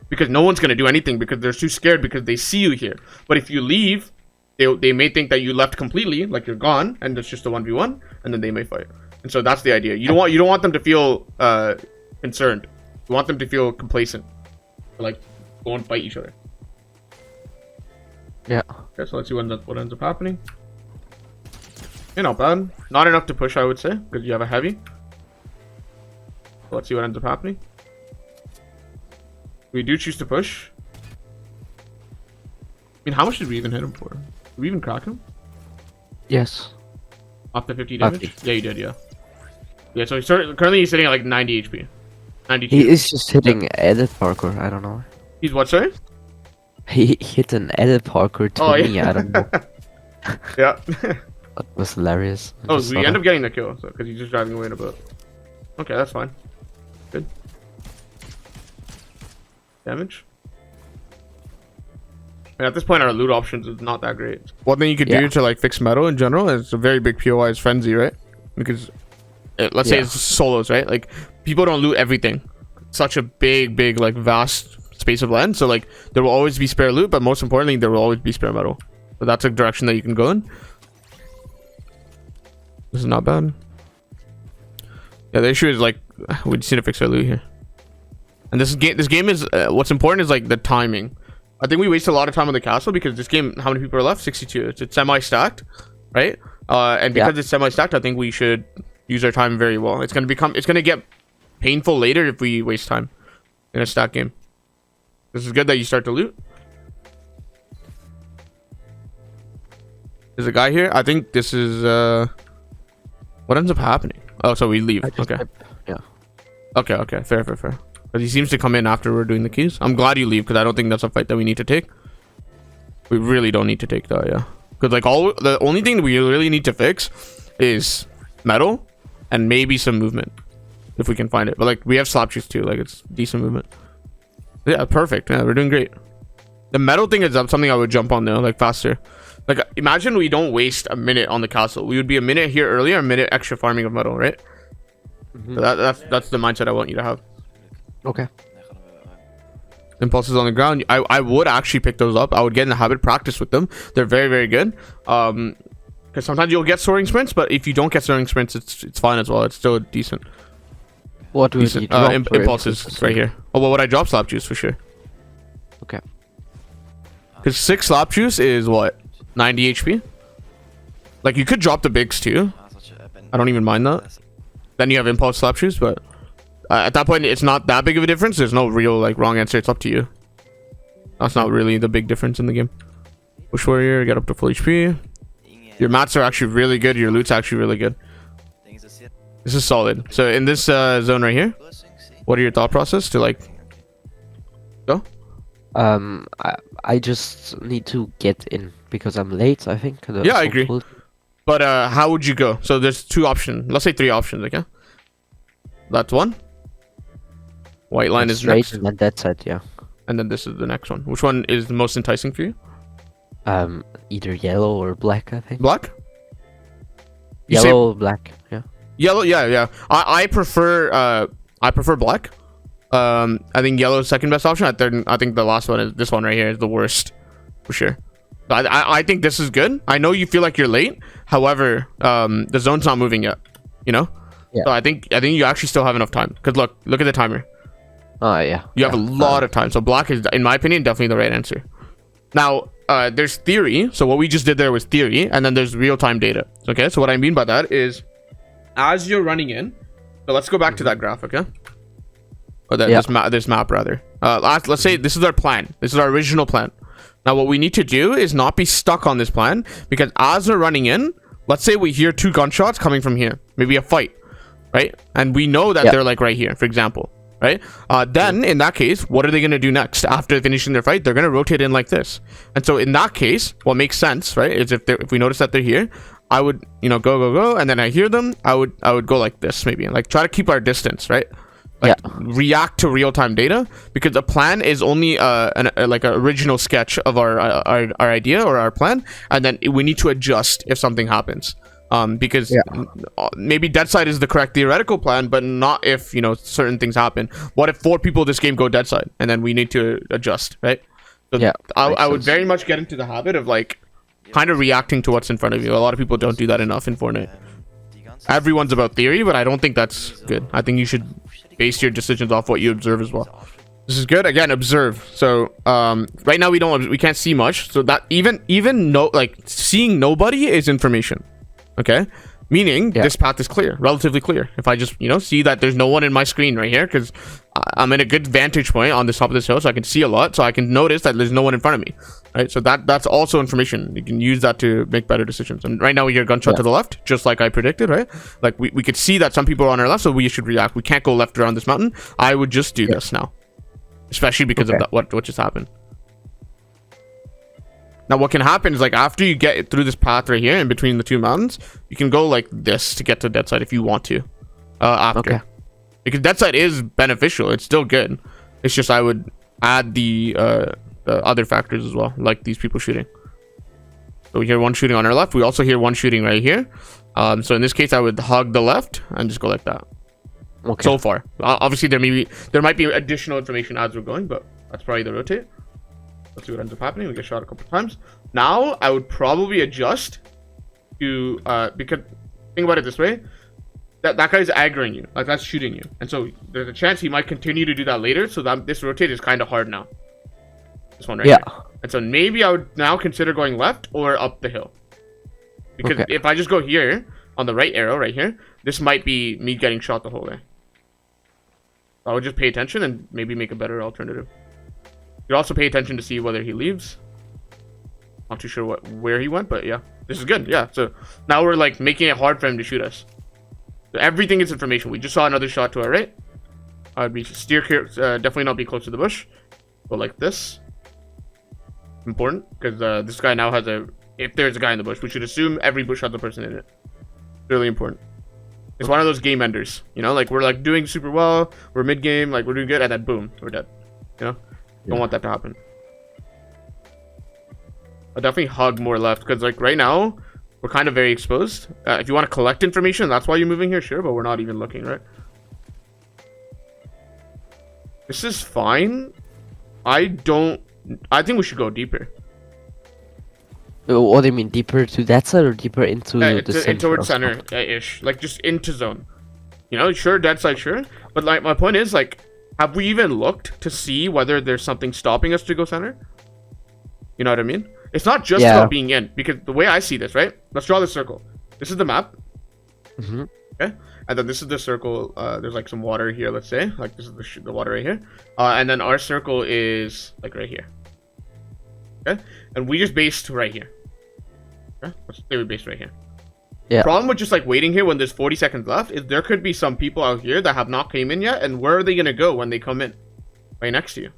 S1: Because no one's going to do anything, because they're too scared, because they see you here. But if you leave, they may think that you left completely, like you're gone, and it's just a 1v1, and then they may fight. And so, that's the idea. You don't want them to feel concerned. You want them to feel complacent, like go and fight each other.
S2: Yeah.
S1: Okay, so let's see what ends up happening. Yeah, not bad. Not enough to push, I would say, because you have a heavy. So let's see what ends up happening. We do choose to push. I mean, how much did we even hit him for? Did we even crack him?
S2: Yes.
S1: Off the 50 damage? Yeah, you did, yeah. Yeah, so currently he's sitting at like 90 HP. 92.
S2: He is just hitting edit parkour, I don't know.
S1: He's what, sorry?
S2: He hit an edit parkour to me, I don't know.
S1: Yeah.
S2: That was hilarious.
S1: Oh, we end up getting the kill, so because he's just driving away in a boat. Okay, that's fine. Good. Damage. And at this point, our loot options is not that great. One thing you could do to like fix metal in general is a very big POI is frenzy, right? Because let's say it's solos, right? Like people don't loot everything. Such a big, like vast space of land. So like there will always be spare loot, but most importantly, there will always be spare metal. So that's a direction that you can go in. This is not bad. Yeah, the issue is like we just need to fix our loot here. And this game is what's important is like the timing. I think we waste a lot of time on the castle because this game, how many people are left? 62. It's semi-stacked, right? And because it's semi-stacked, I think we should use our time very well. It's gonna get painful later if we waste time in a stack game. This is good that you start to loot. There's a guy here. I think this is what ends up happening. Oh, so we leave. Okay.
S2: Yeah.
S1: Okay. Fair. Because he seems to come in after we're doing the keys. I'm glad you leave because I don't think that's a fight that we need to take. We really don't need to take that, yeah. Because like the only thing that we really need to fix is metal and maybe some movement if we can find it. But like we have slap juice too, like it's decent movement. Yeah, perfect. Yeah, we're doing great. The metal thing is something I would jump on though, like faster. Like imagine we don't waste a minute on the castle. We would be a minute here earlier, a minute extra farming of metal, right? So that's the mindset I want you to have.
S2: Okay.
S1: Impulses on the ground. I would actually pick those up. I would get in the habit, practice with them. They're very good. Because sometimes you'll get soaring sprints, but if you don't get soaring sprints, it's fine as well. It's still decent.
S2: What do you drop?
S1: Impulses right here. Oh, well, would I drop slap juice for sure?
S2: Okay.
S1: Because 6 slap juice is what? 90 HP. Like you could drop the bigs too. I don't even mind that. Then you have impulse slap juice, but at that point it's not that big of a difference. There's no real like wrong answer. It's up to you. That's not really the big difference in the game. Push warrior, get up to full HP. Your mats are actually really good. Your loot's actually really good. This is solid. So in this zone right here, what are your thought process to like go?
S2: I just need to get in because I'm late, I think.
S1: Yeah, I agree. But how would you go? So there's 2 options. Let's say 3 options, okay? That's one. White line is
S2: straight
S1: next.
S2: and then that side, yeah.
S1: and then this is the next one. Which one is the most enticing for you?
S2: Either yellow or black, I think.
S1: Black?
S2: Yellow, black, yeah.
S1: Yellow, yeah. I prefer black. I think yellow is second best option. I think the last one is this one right here is the worst for sure. I think this is good. I know you feel like you're late. However, the zone's not moving yet. You know.
S2: Yeah.
S1: So I think you actually still have enough time. Because look at the timer.
S2: Oh yeah.
S1: You have a lot of time. So black is, in my opinion, definitely the right answer. Now, there's theory. So what we just did there was theory, and then there's real-time data. Okay. So what I mean by that is, as you're running in. So let's go back to that graph. Okay. Or this map rather. Let's say this is our plan. This is our original plan. Now what we need to do is not be stuck on this plan, because as we're running in, let's say we hear 2 gunshots coming from here, maybe a fight, right? And we know that they're like right here, for example, right? Then in that case, what are they going to do next? After finishing their fight, they're going to rotate in like this. And so in that case, what makes sense, right, is if we notice that they're here, I would, go, and then I hear them, I would go like this, maybe, and like try to keep our distance, right? Like react to real-time data, because the plan is only an original sketch of our idea or our plan, and then we need to adjust if something happens, because maybe dead side is the correct theoretical plan, but not if certain things happen. What if 4 people this game go dead side, and then we need to adjust, right? So I would very much get into the habit of like kind of reacting to what's in front of you. A lot of people don't do that enough in Fortnite. Everyone's about theory, but I don't think that's good. I think you should base your decisions off what you observe as well. This is good. Again, observe. So right now we can't see much, so that even seeing nobody is information. Okay, meaning this path is clear, relatively clear. If I just see that there's no one in my screen right here, because I'm in a good vantage point on the top of this hill, so I can see a lot, so I can notice that there's no one in front of me, right? So that's also information. You can use that to make better decisions. And right now we hear a gunshot to the left, just like I predicted, right? Like we could see that some people are on our left, so we should react. We can't go left around this mountain. I would just do this now, especially because of that, what just happened. Now what can happen is, like, after you get through this path right here in between the 2 mountains, you can go like this to get to dead side if you want to, after. Because dead side is beneficial. It's still good. It's just I would add the other factors as well, like these people shooting. So we hear one shooting on our left. We also hear one shooting right here. So in this case, I would hug the left and just go like that. So far, obviously there might be additional information as we're going, but that's probably the rotate. Let's see what ends up happening. We get shot a couple times. Now I would probably adjust to because think about it this way. That guy's aggroing you, like that's shooting you, and so there's a chance he might continue to do that later. So that this rotate is kind of hard now. This one right here. And so maybe I would now consider going left or up the hill, because if I just go here on the right arrow right here, this might be me getting shot the whole way. I would just pay attention and maybe make a better alternative. You also pay attention to see whether he leaves. Not too sure where he went, but yeah, this is good. Yeah, so now we're like making it hard for him to shoot us. So everything is information. We just saw another shot to our right. I'd be steer clear, definitely not be close to the bush. Go like this. Important, because this guy now has a. If there's a guy in the bush, we should assume every bush has a person in it. Really important. It's one of those game enders, like we're like doing super well, we're mid game, like we're doing good, and then boom, we're dead. Don't want that to happen. I'll definitely hug more left, because like right now we're kind of very exposed. If you want to collect information, that's why you're moving here, sure, but we're not even looking, right? This is fine. I think we should go deeper.
S2: What do you mean, deeper to that side or deeper into the center?
S1: Towards center ish, like just into zone. Sure, dead side, sure, but like my point is, like, have we even looked to see whether there's something stopping us to go center? You know what I mean? It's not just about being in, because the way I see this, right? Let's draw the circle. This is the map. Okay, and then this is the circle. There's like some water here, let's say. Like this is the water right here. And then our circle is like right here. Okay, and we just based right here. Okay, let's say we based right here.
S2: Yeah.
S1: Problem with just like waiting here when there's 40 seconds left is there could be some people out here that have not came in yet, and where are they gonna go when they come in? Right next to you.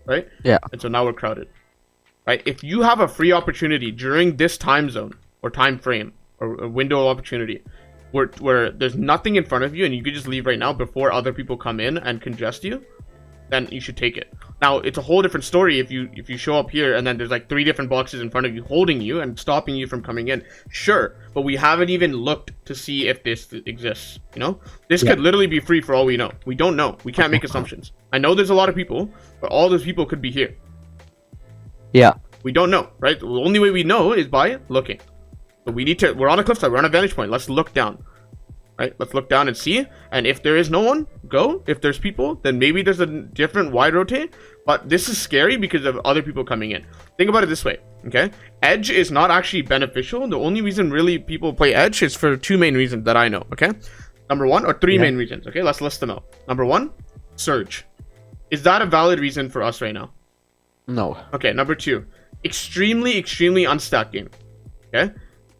S1: Right?
S2: Yeah.
S1: And so now we're crowded. Right? If you have a free opportunity during this time zone or time frame or a window of opportunity where there's nothing in front of you and you could just leave right now before other people come in and congest you, then you should take it. Now it's a whole different story if you show up here and then there's like 3 different boxes in front of you holding you and stopping you from coming in. Sure, but we haven't even looked to see if this exists. You know, this could literally be free for all we know. We don't know. We can't make assumptions. I know there's a lot of people, but all those people could be here.
S2: Yeah.
S1: We don't know, right? The only way we know is by looking. So we need to. We're on a cliffside. We're on a vantage point. Let's look down. Right, let's look down and see, and if there is no one, go. If there's people, then maybe there's a different wide rotate, but this is scary because of other people coming in. Think about it this way, okay? Edge is not actually beneficial. The only reason really people play Edge is for 2 main reasons that I know, okay? Number 1, or 3 main reasons, okay? Let's list them out. Number 1, Surge. Is that a valid reason for us right now?
S2: No.
S1: Okay, number 2, extremely unstacked game, okay?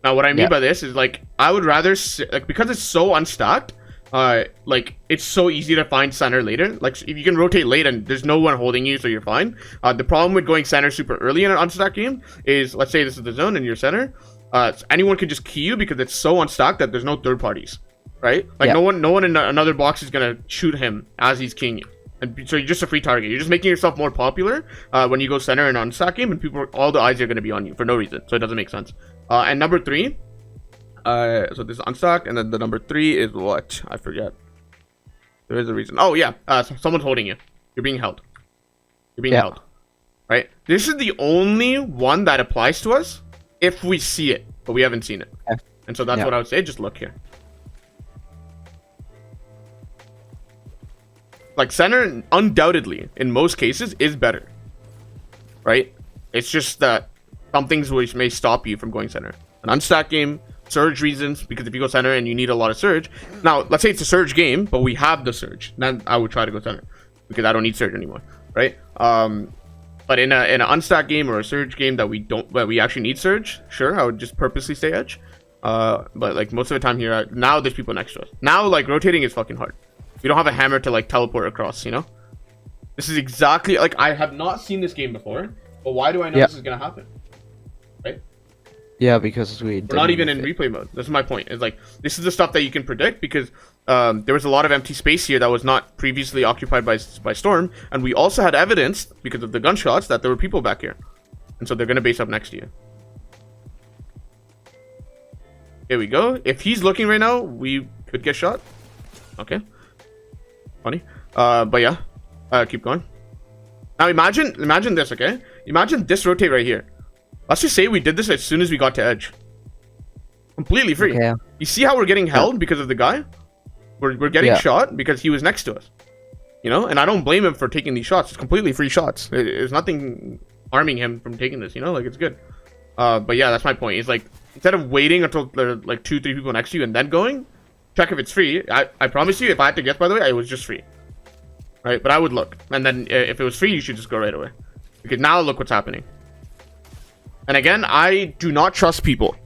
S1: Now, what I mean by this is, like, I would rather, like, because it's so unstacked, like, it's so easy to find center later. Like, if you can rotate late and there's no one holding you, so you're fine. The problem with going center super early in an unstacked game is, let's say this is the zone and you're center, anyone can just key you because it's so unstacked that there's no third parties, right? Like, no one in another box is gonna shoot him as he's keying you. And so you're just a free target. You're just making yourself more popular when you go center in an unstacked game, and all the eyes are going to be on you for no reason. So it doesn't make sense. And number 3, so this is unstacked, and then the number 3 is what? I forget. There is a reason. Oh yeah, someone's holding you. You're being held. You're being held. Right? This is the only one that applies to us if we see it, but we haven't seen it. And so that's what I would say. Just look here. Like, center, undoubtedly, in most cases, is better. Right? It's just that some things which may stop you from going center. An unstacked game, surge reasons, because if you go center and you need a lot of surge. Now, let's say it's a surge game, but we have the surge. Then I would try to go center, because I don't need surge anymore. Right? But in an unstacked game or a surge game that we actually need surge, sure, I would just purposely stay edge. But, like, most of the time here, now there's people next to us. Now, like, rotating is fucking hard. We don't have a hammer to, like, teleport across, you know? This is exactly, like, I have not seen this game before, but why do I know this is gonna happen? Right?
S2: Yeah, because we're
S1: not even in replay mode. This is my point. It's like, this is the stuff that you can predict, because there was a lot of empty space here that was not previously occupied by Storm, and we also had evidence, because of the gunshots, that there were people back here. And so they're gonna base up next to you. Here we go. If he's looking right now, we could get shot. Okay. Funny. But yeah. Keep going. Now imagine this, okay? Imagine this rotate right here. Let's just say we did this as soon as we got to edge. Completely free. Okay. You see how we're getting held because of the guy? We're getting shot because he was next to us. You know? And I don't blame him for taking these shots. It's completely free shots. There's nothing harming him from taking this, you know? Like, it's good. But yeah, that's my point. It's like, instead of waiting until there are like 2-3 people next to you and then going, check if it's free. I promise you, if I had to guess, by the way, it was just free. Right? But I would look. And then if it was free, you should just go right away. Because now look what's happening. And again, I do not trust people.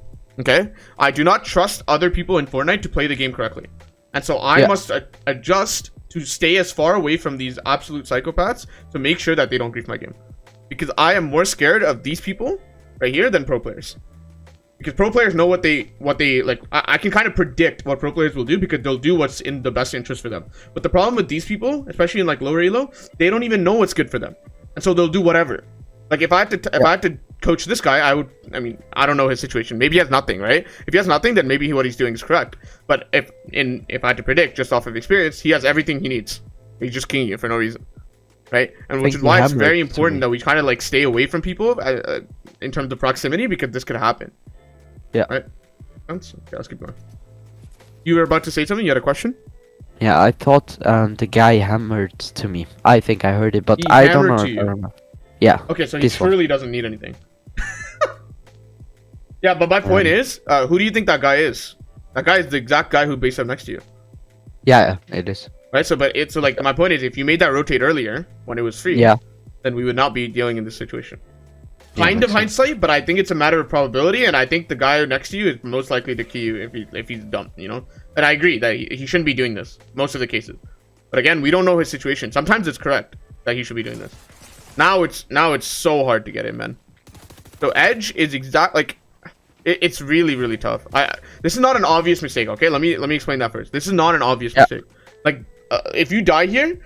S1: Okay? I do not trust other people in Fortnite to play the game correctly. And so I must adjust to stay as far away from these absolute psychopaths to make sure that they don't grief my game. Because I am more scared of these people right here than pro players. Because pro players know what they like. I can kind of predict what pro players will do because they'll do what's in the best interest for them. But the problem with these people, especially in like lower elo, they don't even know what's good for them, and so they'll do whatever. Like if I had to coach this guy, I mean, I don't know his situation. Maybe he has nothing, right? If he has nothing, then maybe what he's doing is correct. But if I had to predict just off of experience, he has everything he needs. He's just killing you for no reason, right? And which is why it's very important that we kind of like stay away from people in terms of proximity, because this could happen.
S2: Yeah.
S1: Right. Okay, let's keep going. You were about to say something? You had a question?
S2: Yeah, I thought the guy hammered to me. I think I heard it, but I don't know. Yeah.
S1: Okay, so he surely doesn't need anything. Yeah, but my point is, who do you think that guy is? That guy is the exact guy who based up next to you.
S2: Yeah, it is.
S1: Right, so like my point is, if you made that rotate earlier when it was free, then we would not be dealing in this situation. Kind of hindsight, but I think it's a matter of probability, and I think the guy next to you is most likely to key you if he's dumb, you know? And I agree that he shouldn't be doing this, most of the cases. But again, we don't know his situation. Sometimes it's correct that he should be doing this. Now it's so hard to get in, man. So edge is it's really, really tough. This is not an obvious mistake, okay? Let me explain that first. This is not an obvious mistake. Like, if you die here,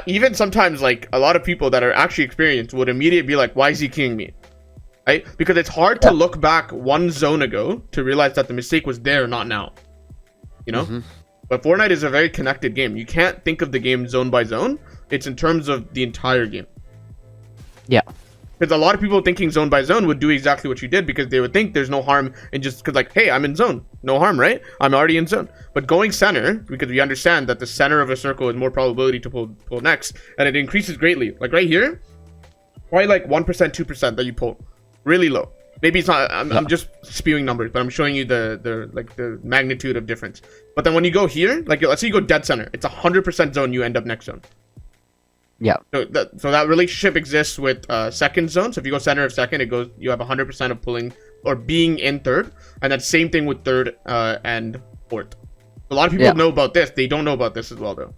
S1: even sometimes like a lot of people that are actually experienced would immediately be like, why is he keying me? Right? Because it's hard to look back one zone ago to realize that the mistake was there, not now. You know? But Fortnite is a very connected game. You can't think of the game zone by zone. It's in terms of the entire game.
S2: Yeah.
S1: Because a lot of people thinking zone by zone would do exactly what you did, because they would think there's no harm in just because like, hey, I'm in zone. No harm, right? I'm already in zone. But going center, because we understand that the center of a circle is more probability to pull next, and it increases greatly. Like right here, probably like 1%, 2% that you pull. Really low. Maybe it's not, I'm just spewing numbers, but I'm showing you the magnitude of difference. But then when you go here, like let's say you go dead center, it's 100% zone, you end up next zone.
S2: Yeah.
S1: So that relationship exists with second zone. So if you go center of second, it goes, you have 100% of pulling or being in third, and that same thing with third and fourth. A lot of people know about this. They don't know about this as well though.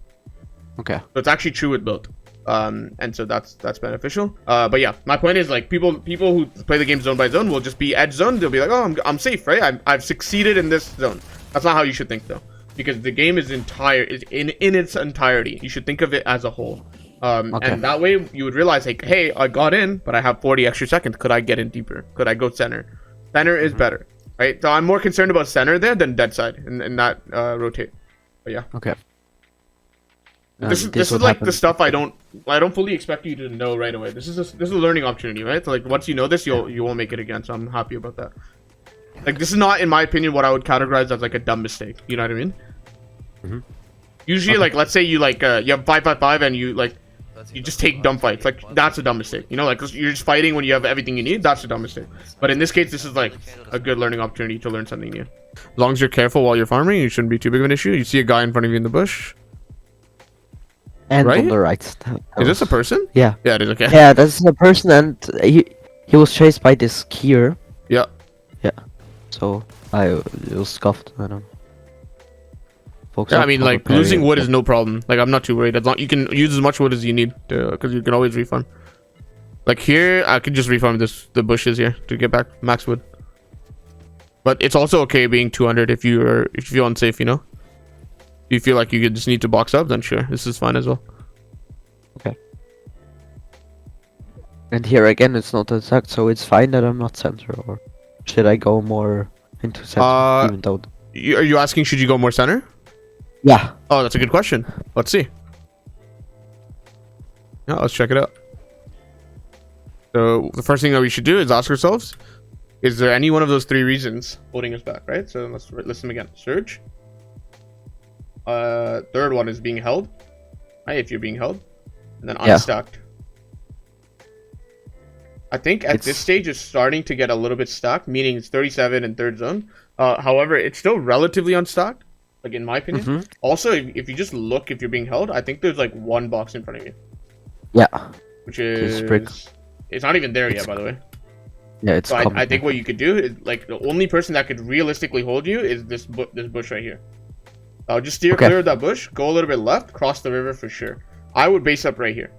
S2: Okay.
S1: So it's actually true with both. And so that's beneficial. But yeah, my point is like people who play the game zone by zone will just be edge zone. They'll be like, oh, I'm safe, right? I've succeeded in this zone. That's not how you should think though, because the game is in its entirety. You should think of it as a whole. And that way you would realize like, hey, I got in, but I have 40 extra seconds. Could I get in deeper? Could I go center? Center is better, right? So I'm more concerned about center there than dead side and not rotate. But yeah.
S2: Okay.
S1: This is like the stuff I don't fully expect you to know right away. This is a learning opportunity, right? So like once you know this, you won't make it again. So I'm happy about that. Like this is not, in my opinion, what I would categorize as like a dumb mistake. You know what I mean? Usually, like let's say you like you have 5-5-5 and you just take dumb fights. Like that's a dumb mistake. You know, like you're just fighting when you have everything you need. That's a dumb mistake. But in this case, this is like a good learning opportunity to learn something new. As long as you're careful while you're farming, it shouldn't be too big of an issue. You see a guy in front of you in the bush.
S2: And on the right.
S1: Is this a person?
S2: Yeah.
S1: Yeah, it is. Okay.
S2: Yeah, that's a person, and he was chased by this skier.
S1: Yeah.
S2: Yeah. So I was scuffed. I don't.
S1: Yeah, I mean, like losing wood is no problem. Like I'm not too worried. As long you can use as much wood as you need to, because you can always refarm. Like here, I could just refarm the bushes here to get back max wood. But it's also okay being 200 if you feel unsafe. You know. If you feel like you just need to box up, then sure, this is fine as well.
S2: Okay. And here again, it's not attacked, so it's fine that I'm not center. Or should I go more into center? Even though.
S1: Are you asking should you go more center?
S2: Yeah.
S1: Oh, that's a good question. Let's see. Yeah, let's check it out. So the first thing that we should do is ask ourselves, is there any one of those 3 reasons holding us back, right? So let's list them again. Surge. Third one is being held, right? If you're being held, and then unstuck. I think at this stage it's starting to get a little bit stuck, meaning it's 37 in third zone. However, it's still relatively unstuck, like in my opinion. Also, if you just look, if you're being held, I think there's like 1 box in front of you.
S2: Yeah.
S1: Which is it's not even there yet, by the way.
S2: Yeah, it's.
S1: So I think what you could do is like the only person that could realistically hold you is this bush right here. I'll just steer clear of that bush, go a little bit left, cross the river for sure. I would base up right here.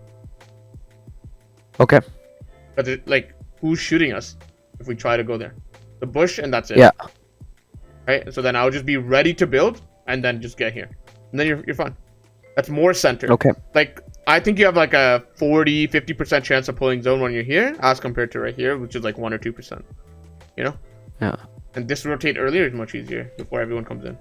S2: Okay.
S1: But like, who's shooting us if we try to go there? The bush, and that's it.
S2: Yeah.
S1: Right. So then I'll just be ready to build, and then just get here, and then you're fine. That's more center.
S2: Okay.
S1: Like I think you have like a 40-50% chance of pulling zone when you're here, as compared to right here, which is like 1 or 2%. You know.
S2: Yeah.
S1: And this rotate earlier is much easier before everyone comes in.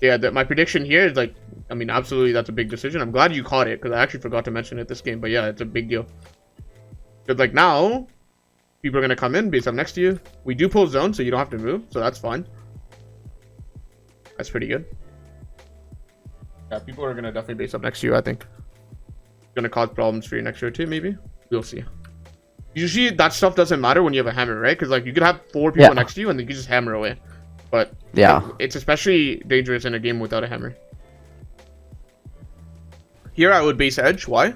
S1: Yeah, my prediction here is like, I mean, absolutely, that's a big decision. I'm glad you caught it, because I actually forgot to mention it this game. But yeah, it's a big deal. Because like now, people are going to come in, base up next to you. We do pull zone, so you don't have to move, so that's fine. That's pretty good. Yeah, people are going to definitely base up next to you, I think. It's going to cause problems for you next year too, maybe. We'll see. Usually, that stuff doesn't matter when you have a hammer, right? Because like you could have 4 people next to you, and then you just hammer away. But yeah, it's especially dangerous in a game without a hammer. Here I would base edge. Why?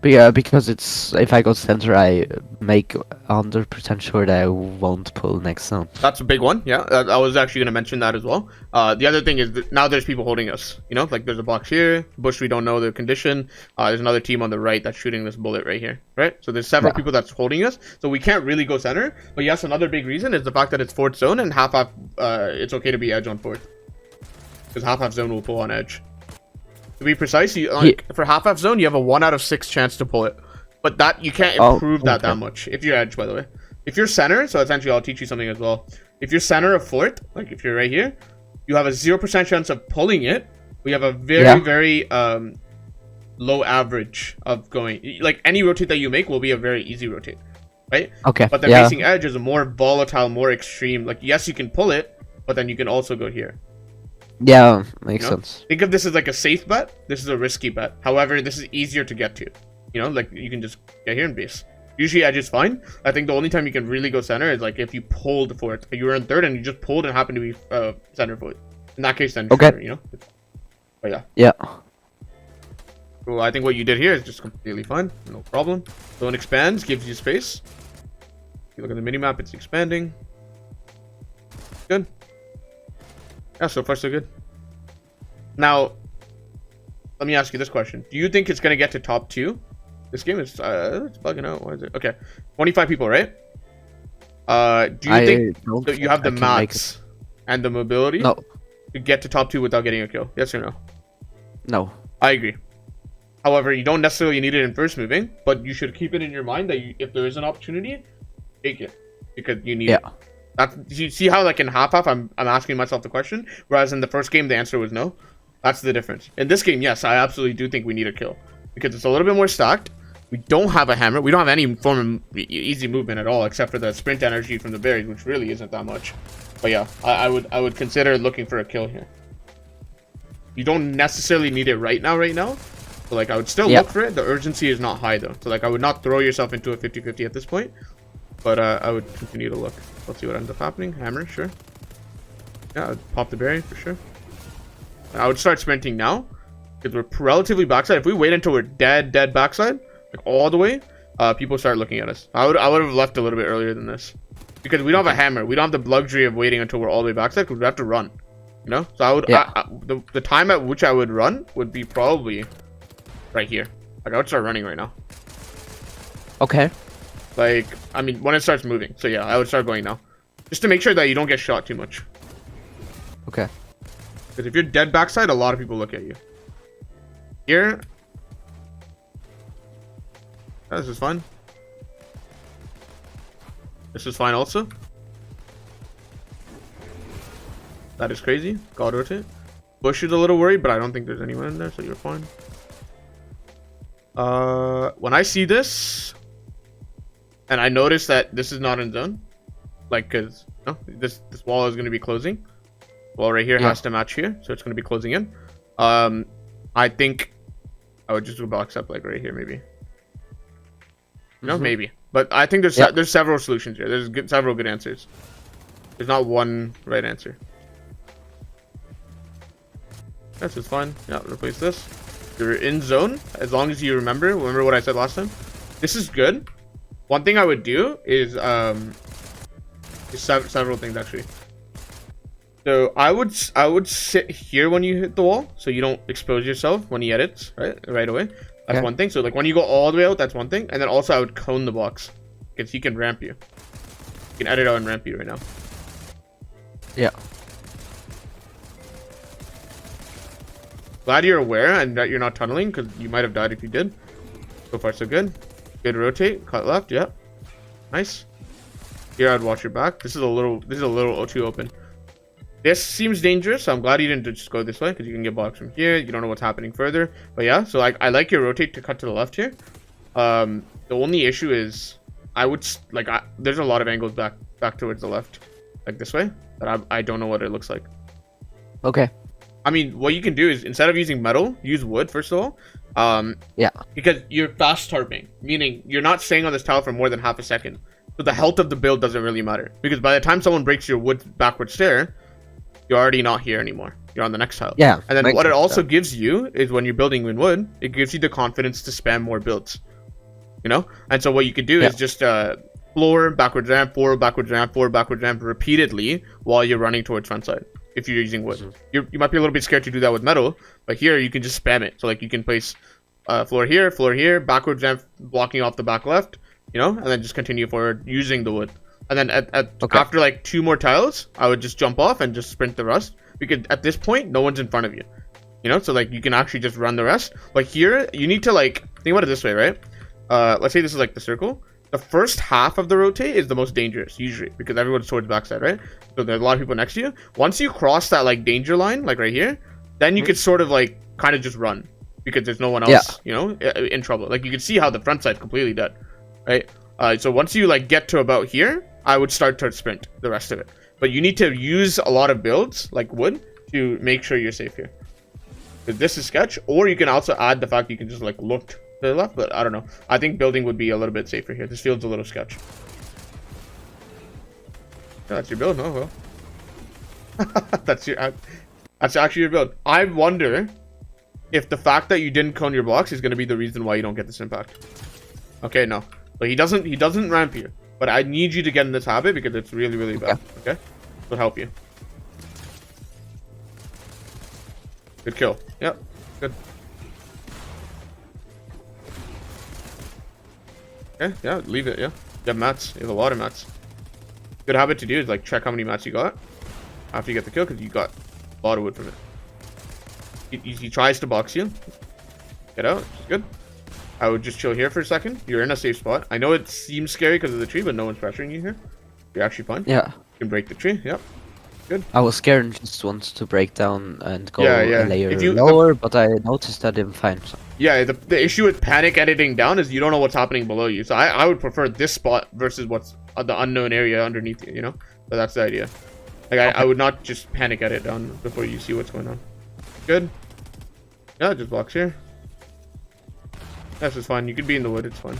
S2: But yeah, because it's if I go center, I make 100% sure that I won't pull next zone.
S1: That's a big one. Yeah, I was actually gonna mention that as well. The other thing is that now there's people holding us. You know, like there's a box here, bush we don't know the condition. There's another team on the right that's shooting this bullet right here, right? So there's several people that's holding us, so we can't really go center. But yes, another big reason is the fact that it's fourth zone and half. It's okay to be edge on fourth, because half zone will pull on edge. To be precise, you for half zone, you have a 1 out of 6 chance to pull it. But that you can't improve that much if you're edge, by the way. If you're center, so essentially I'll teach you something as well. If you're center of fort, like if you're right here, you have a 0% chance of pulling it. We have a very low average of going. Like any rotate that you make will be a very easy rotate, right?
S2: Okay.
S1: But the facing edge is a more volatile, more extreme. Like yes, you can pull it, but then you can also go here.
S2: Yeah, makes sense.
S1: Think of this as like a safe bet. This is a risky bet. However, this is easier to get to. You know, like you can just get here and base. Usually edge is fine. I think the only time you can really go center is like if you pulled for it. You were in third and you just pulled and happened to be center for it. In that case, then sure, you know. But yeah.
S2: Yeah.
S1: So I think what you did here is just completely fine. No problem. Zone expands, gives you space. If you look at the minimap, it's expanding. Good. Yeah, so far so good. Now, let me ask you this question. Do you think it's going to get to top 2? This game is it's bugging out. Why is it? Okay. 25 people, right? Do you think that you have the mats and the mobility to get to top 2 without getting a kill? Yes or no?
S2: No.
S1: I agree. However, you don't necessarily need it in first moving, but you should keep it in your mind that if there is an opportunity, take it because you need it. You see how like in half I'm asking myself the question, whereas in the first game the answer was no. That's the difference. In this game, yes, I absolutely do think we need a kill because it's a little bit more stacked. We don't have a hammer. We don't have any form of easy movement at all, except for the sprint energy from the berries, which really isn't that much. But yeah, I would consider looking for a kill here. You don't necessarily need it right now. So like I would still look for it. The urgency is not high though. So like I would not throw yourself into a 50-50 at this point. But I would continue to look. Let's see what ends up happening. Hammer, sure. Yeah, I'd pop the berry for sure. I would start sprinting now because we're relatively backside. If we wait until we're dead backside, like all the way, people start looking at us. I would have left a little bit earlier than this because we don't have a hammer. We don't have the luxury of waiting until we're all the way backside because we have to run. You know, so I would the time at which I would run would be probably right here. Like I would start running right now.
S2: Okay.
S1: Like I mean when it starts moving. So yeah, I would start going now, just to make sure that you don't get shot too much.
S2: Okay.
S1: Because if you're dead backside, a lot of people look at you. Here. This is fine. This is fine also. That is crazy. God rotate. Bush is a little worried, but I don't think there's anyone in there, so you're fine. When I see this, and I notice that this is not in zone, like, cause this wall is going to be closing. Wall right here has to match here, so it's going to be closing in. I think I would just box up like right here, maybe. Maybe. But I think there's several solutions here. There's several good answers. There's not one right answer. This is fine. Yeah, replace this. You're in zone, as long as you remember what I said last time. This is good. One thing I would do is several things actually. So I would sit here when you hit the wall, so you don't expose yourself when he edits right away. That's one thing. So like when you go all the way out, that's one thing. And then also I would cone the box because he can ramp you. You can edit out and ramp you right now.
S2: Yeah.
S1: Glad you're aware and that you're not tunneling because you might have died if you did. So far so good. Good rotate. Cut left. Yeah. Nice. Here I'd watch your back. This is a little too open. This seems dangerous, so I'm glad you didn't just go this way because you can get blocked from here. You don't know what's happening further. But yeah, so I like your rotate to cut to the left here. The only issue is there's a lot of angles back towards the left, like this way, that I don't know what it looks like.
S2: Okay.
S1: I mean, what you can do is instead of using metal, use wood first of all.
S2: Yeah.
S1: Because you're fast tarping, meaning you're not staying on this tile for more than half a second. So the health of the build doesn't really matter because by the time someone breaks your wood backward stair, you're already not here anymore. You're on the next tile.
S2: Yeah.
S1: And then what it also gives you is when you're building in wood, it gives you the confidence to spam more builds. You know? And so what you can do is just floor, backwards ramp, forward, backwards ramp, forward, backwards ramp repeatedly while you're running towards front side. If you're using wood. You might be a little bit scared to do that with metal, but here you can just spam it. So like you can place floor here, backwards ramp blocking off the back left, you know, and then just continue forward using the wood. And then after like 2 more tiles, I would just jump off and just sprint the rust because at this point, no one's in front of you. You know, so like you can actually just run the rest. But here you need to like think about it this way, right? Let's say this is like the circle. The first half of the rotate is the most dangerous usually because everyone's towards the backside, right? So there's a lot of people next to you. Once you cross that like danger line, like right here, then you could sort of like kind of just run because there's no one else, you know, in trouble. Like you can see how the front side's completely dead, right? So once you like get to about here, I would start to sprint the rest of it. But you need to use a lot of builds like wood to make sure you're safe here. Because this is sketch, or you can also add the fact you can just like look to the left, but I don't know. I think building would be a little bit safer here. This field's a little sketch. Yeah, that's your build, no? Well. That's actually your build. I wonder if the fact that you didn't cone your blocks is going to be the reason why you don't get this impact. Okay, no. But he doesn't ramp you. But I need you to get in this habit because it's really, really bad. Okay? It'll help you. Good kill. Yep. Good. Okay, yeah, leave it, yeah. You have mats. You have a lot of mats. Good habit to do is like check how many mats you got after you get the kill because you got a lot of wood from it. He tries to box you. Get out. Good. I would just chill here for a second. You're in a safe spot. I know it seems scary because of the tree, but no one's pressuring you here. You're actually fine.
S2: Yeah.
S1: You can break the tree. Yep. Good.
S2: I was scared and just wanted to break down and go a layer lower, but I noticed that I'm fine. So.
S1: Yeah, the issue with panic editing down is you don't know what's happening below you. So I would prefer this spot versus what's the unknown area underneath you, you know? So that's the idea. Like, I would not just panic edit down before you see what's going on. Good. Yeah, just blocks here. This is fine. You could be in the wood. It's fine.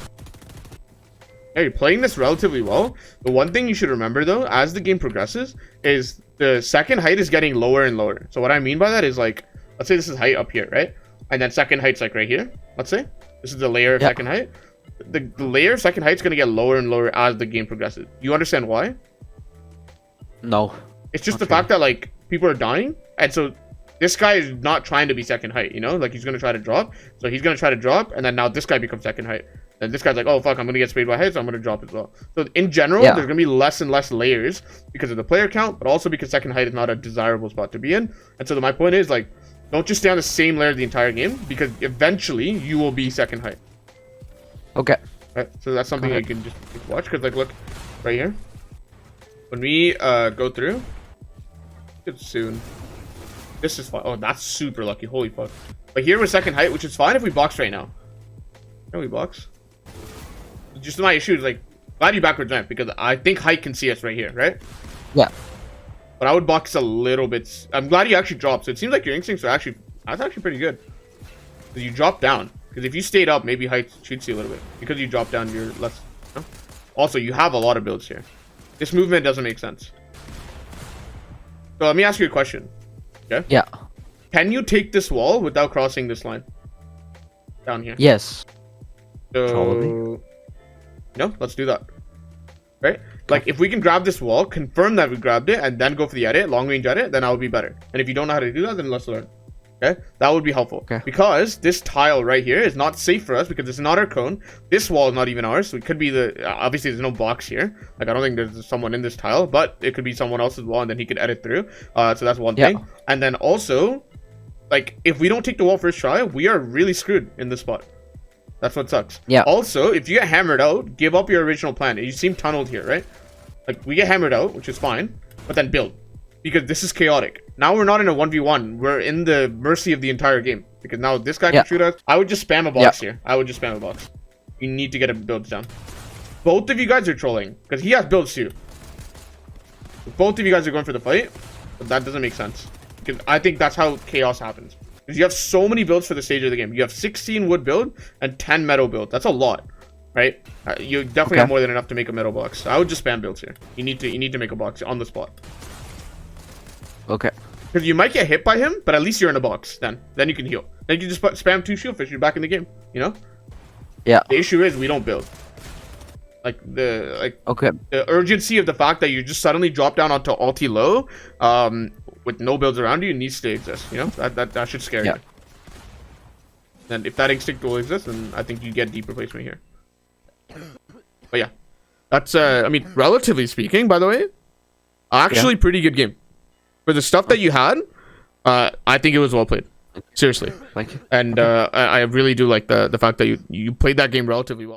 S1: Hey, you're playing this relatively well. The one thing you should remember, though, as the game progresses, is the second height is getting lower and lower. So what I mean by that is, like, let's say this is height up here, right? And then second height's, like, right here. Let's say. This is the layer of second height. The layer of second height is going to get lower and lower as the game progresses. Do you understand why?
S2: No.
S1: It's just the fact that, like, people are dying. And so this guy is not trying to be second height, you know? Like, he's going to try to drop. So he's going to try to drop. And then now this guy becomes second height. And this guy's like, oh, fuck, I'm going to get sprayed by height, so I'm going to drop as well. So in general, there's going to be less and less layers because of the player count, but also because second height is not a desirable spot to be in. And so my point is, like, don't just stay on the same layer the entire game because eventually you will be second height.
S2: Okay.
S1: Right? So that's something you can just watch because, like, look right here. When we go through, it's soon. This is fine. Oh, that's super lucky. Holy fuck. But here we're second height, which is fine if we box right now. Can we box? Just my issue is like, glad you backwards ramp because I think height can see us right here, right?
S2: Yeah.
S1: But I would box a little bit. I'm glad you actually dropped. So it seems like your instincts are actually, that's actually pretty good. Because you dropped down. Because if you stayed up, maybe height shoots you a little bit. Because you dropped down, you're less. You know? Also, you have a lot of builds here. This movement doesn't make sense. So let me ask you a question. Okay?
S2: Yeah.
S1: Can you take this wall without crossing this line? Down here.
S2: Yes.
S1: So,
S2: probably.
S1: No, let's do that. Right? Like, if we can grab this wall, confirm that we grabbed it, and then go for the edit, long range edit, then I would be better. And if you don't know how to do that, then let's learn. Okay? That would be helpful.
S2: Okay.
S1: Because this tile right here is not safe for us because it's not our cone. This wall is not even ours, so it could be the... obviously, there's no box here. Like, I don't think there's someone in this tile, but it could be someone else's wall, and then he could edit through. So that's one thing. And then also, like, if we don't take the wall first try, we are really screwed in this spot. That's what sucks.
S2: Yeah.
S1: Also, if you get hammered out, give up your original plan. You seem tunneled here, right? Like, we get hammered out, which is fine, but then build. Because this is chaotic. Now we're not in a 1v1. We're in the mercy of the entire game. Because now this guy can shoot us. I would just spam a box here. I would just spam a box. You need to get a builds down. Both of you guys are trolling. Because he has builds too. Both of you guys are going for the fight. But that doesn't make sense. Because I think that's how chaos happens. Because you have so many builds for the stage of the game. You have 16 wood build and 10 metal build. That's a lot, right? You definitely have more than enough to make a metal box. So I would just spam builds here. You need to make a box on the spot.
S2: Okay.
S1: Because you might get hit by him, but at least you're in a box. Then you can heal. Then you can just spam 2 shield fish. You're back in the game. You know?
S2: Yeah.
S1: The issue is we don't build. The urgency of the fact that you just suddenly drop down onto ulti low, with no builds around you needs to exist. You know, that should scare you. And if that instinct will exist, then I think you get deep replacement here. But yeah, that's I mean, relatively speaking, by the way, actually pretty good game for the stuff that you had. I think it was well played. Seriously.
S2: Thank you.
S1: And I really do like the fact that you played that game relatively well.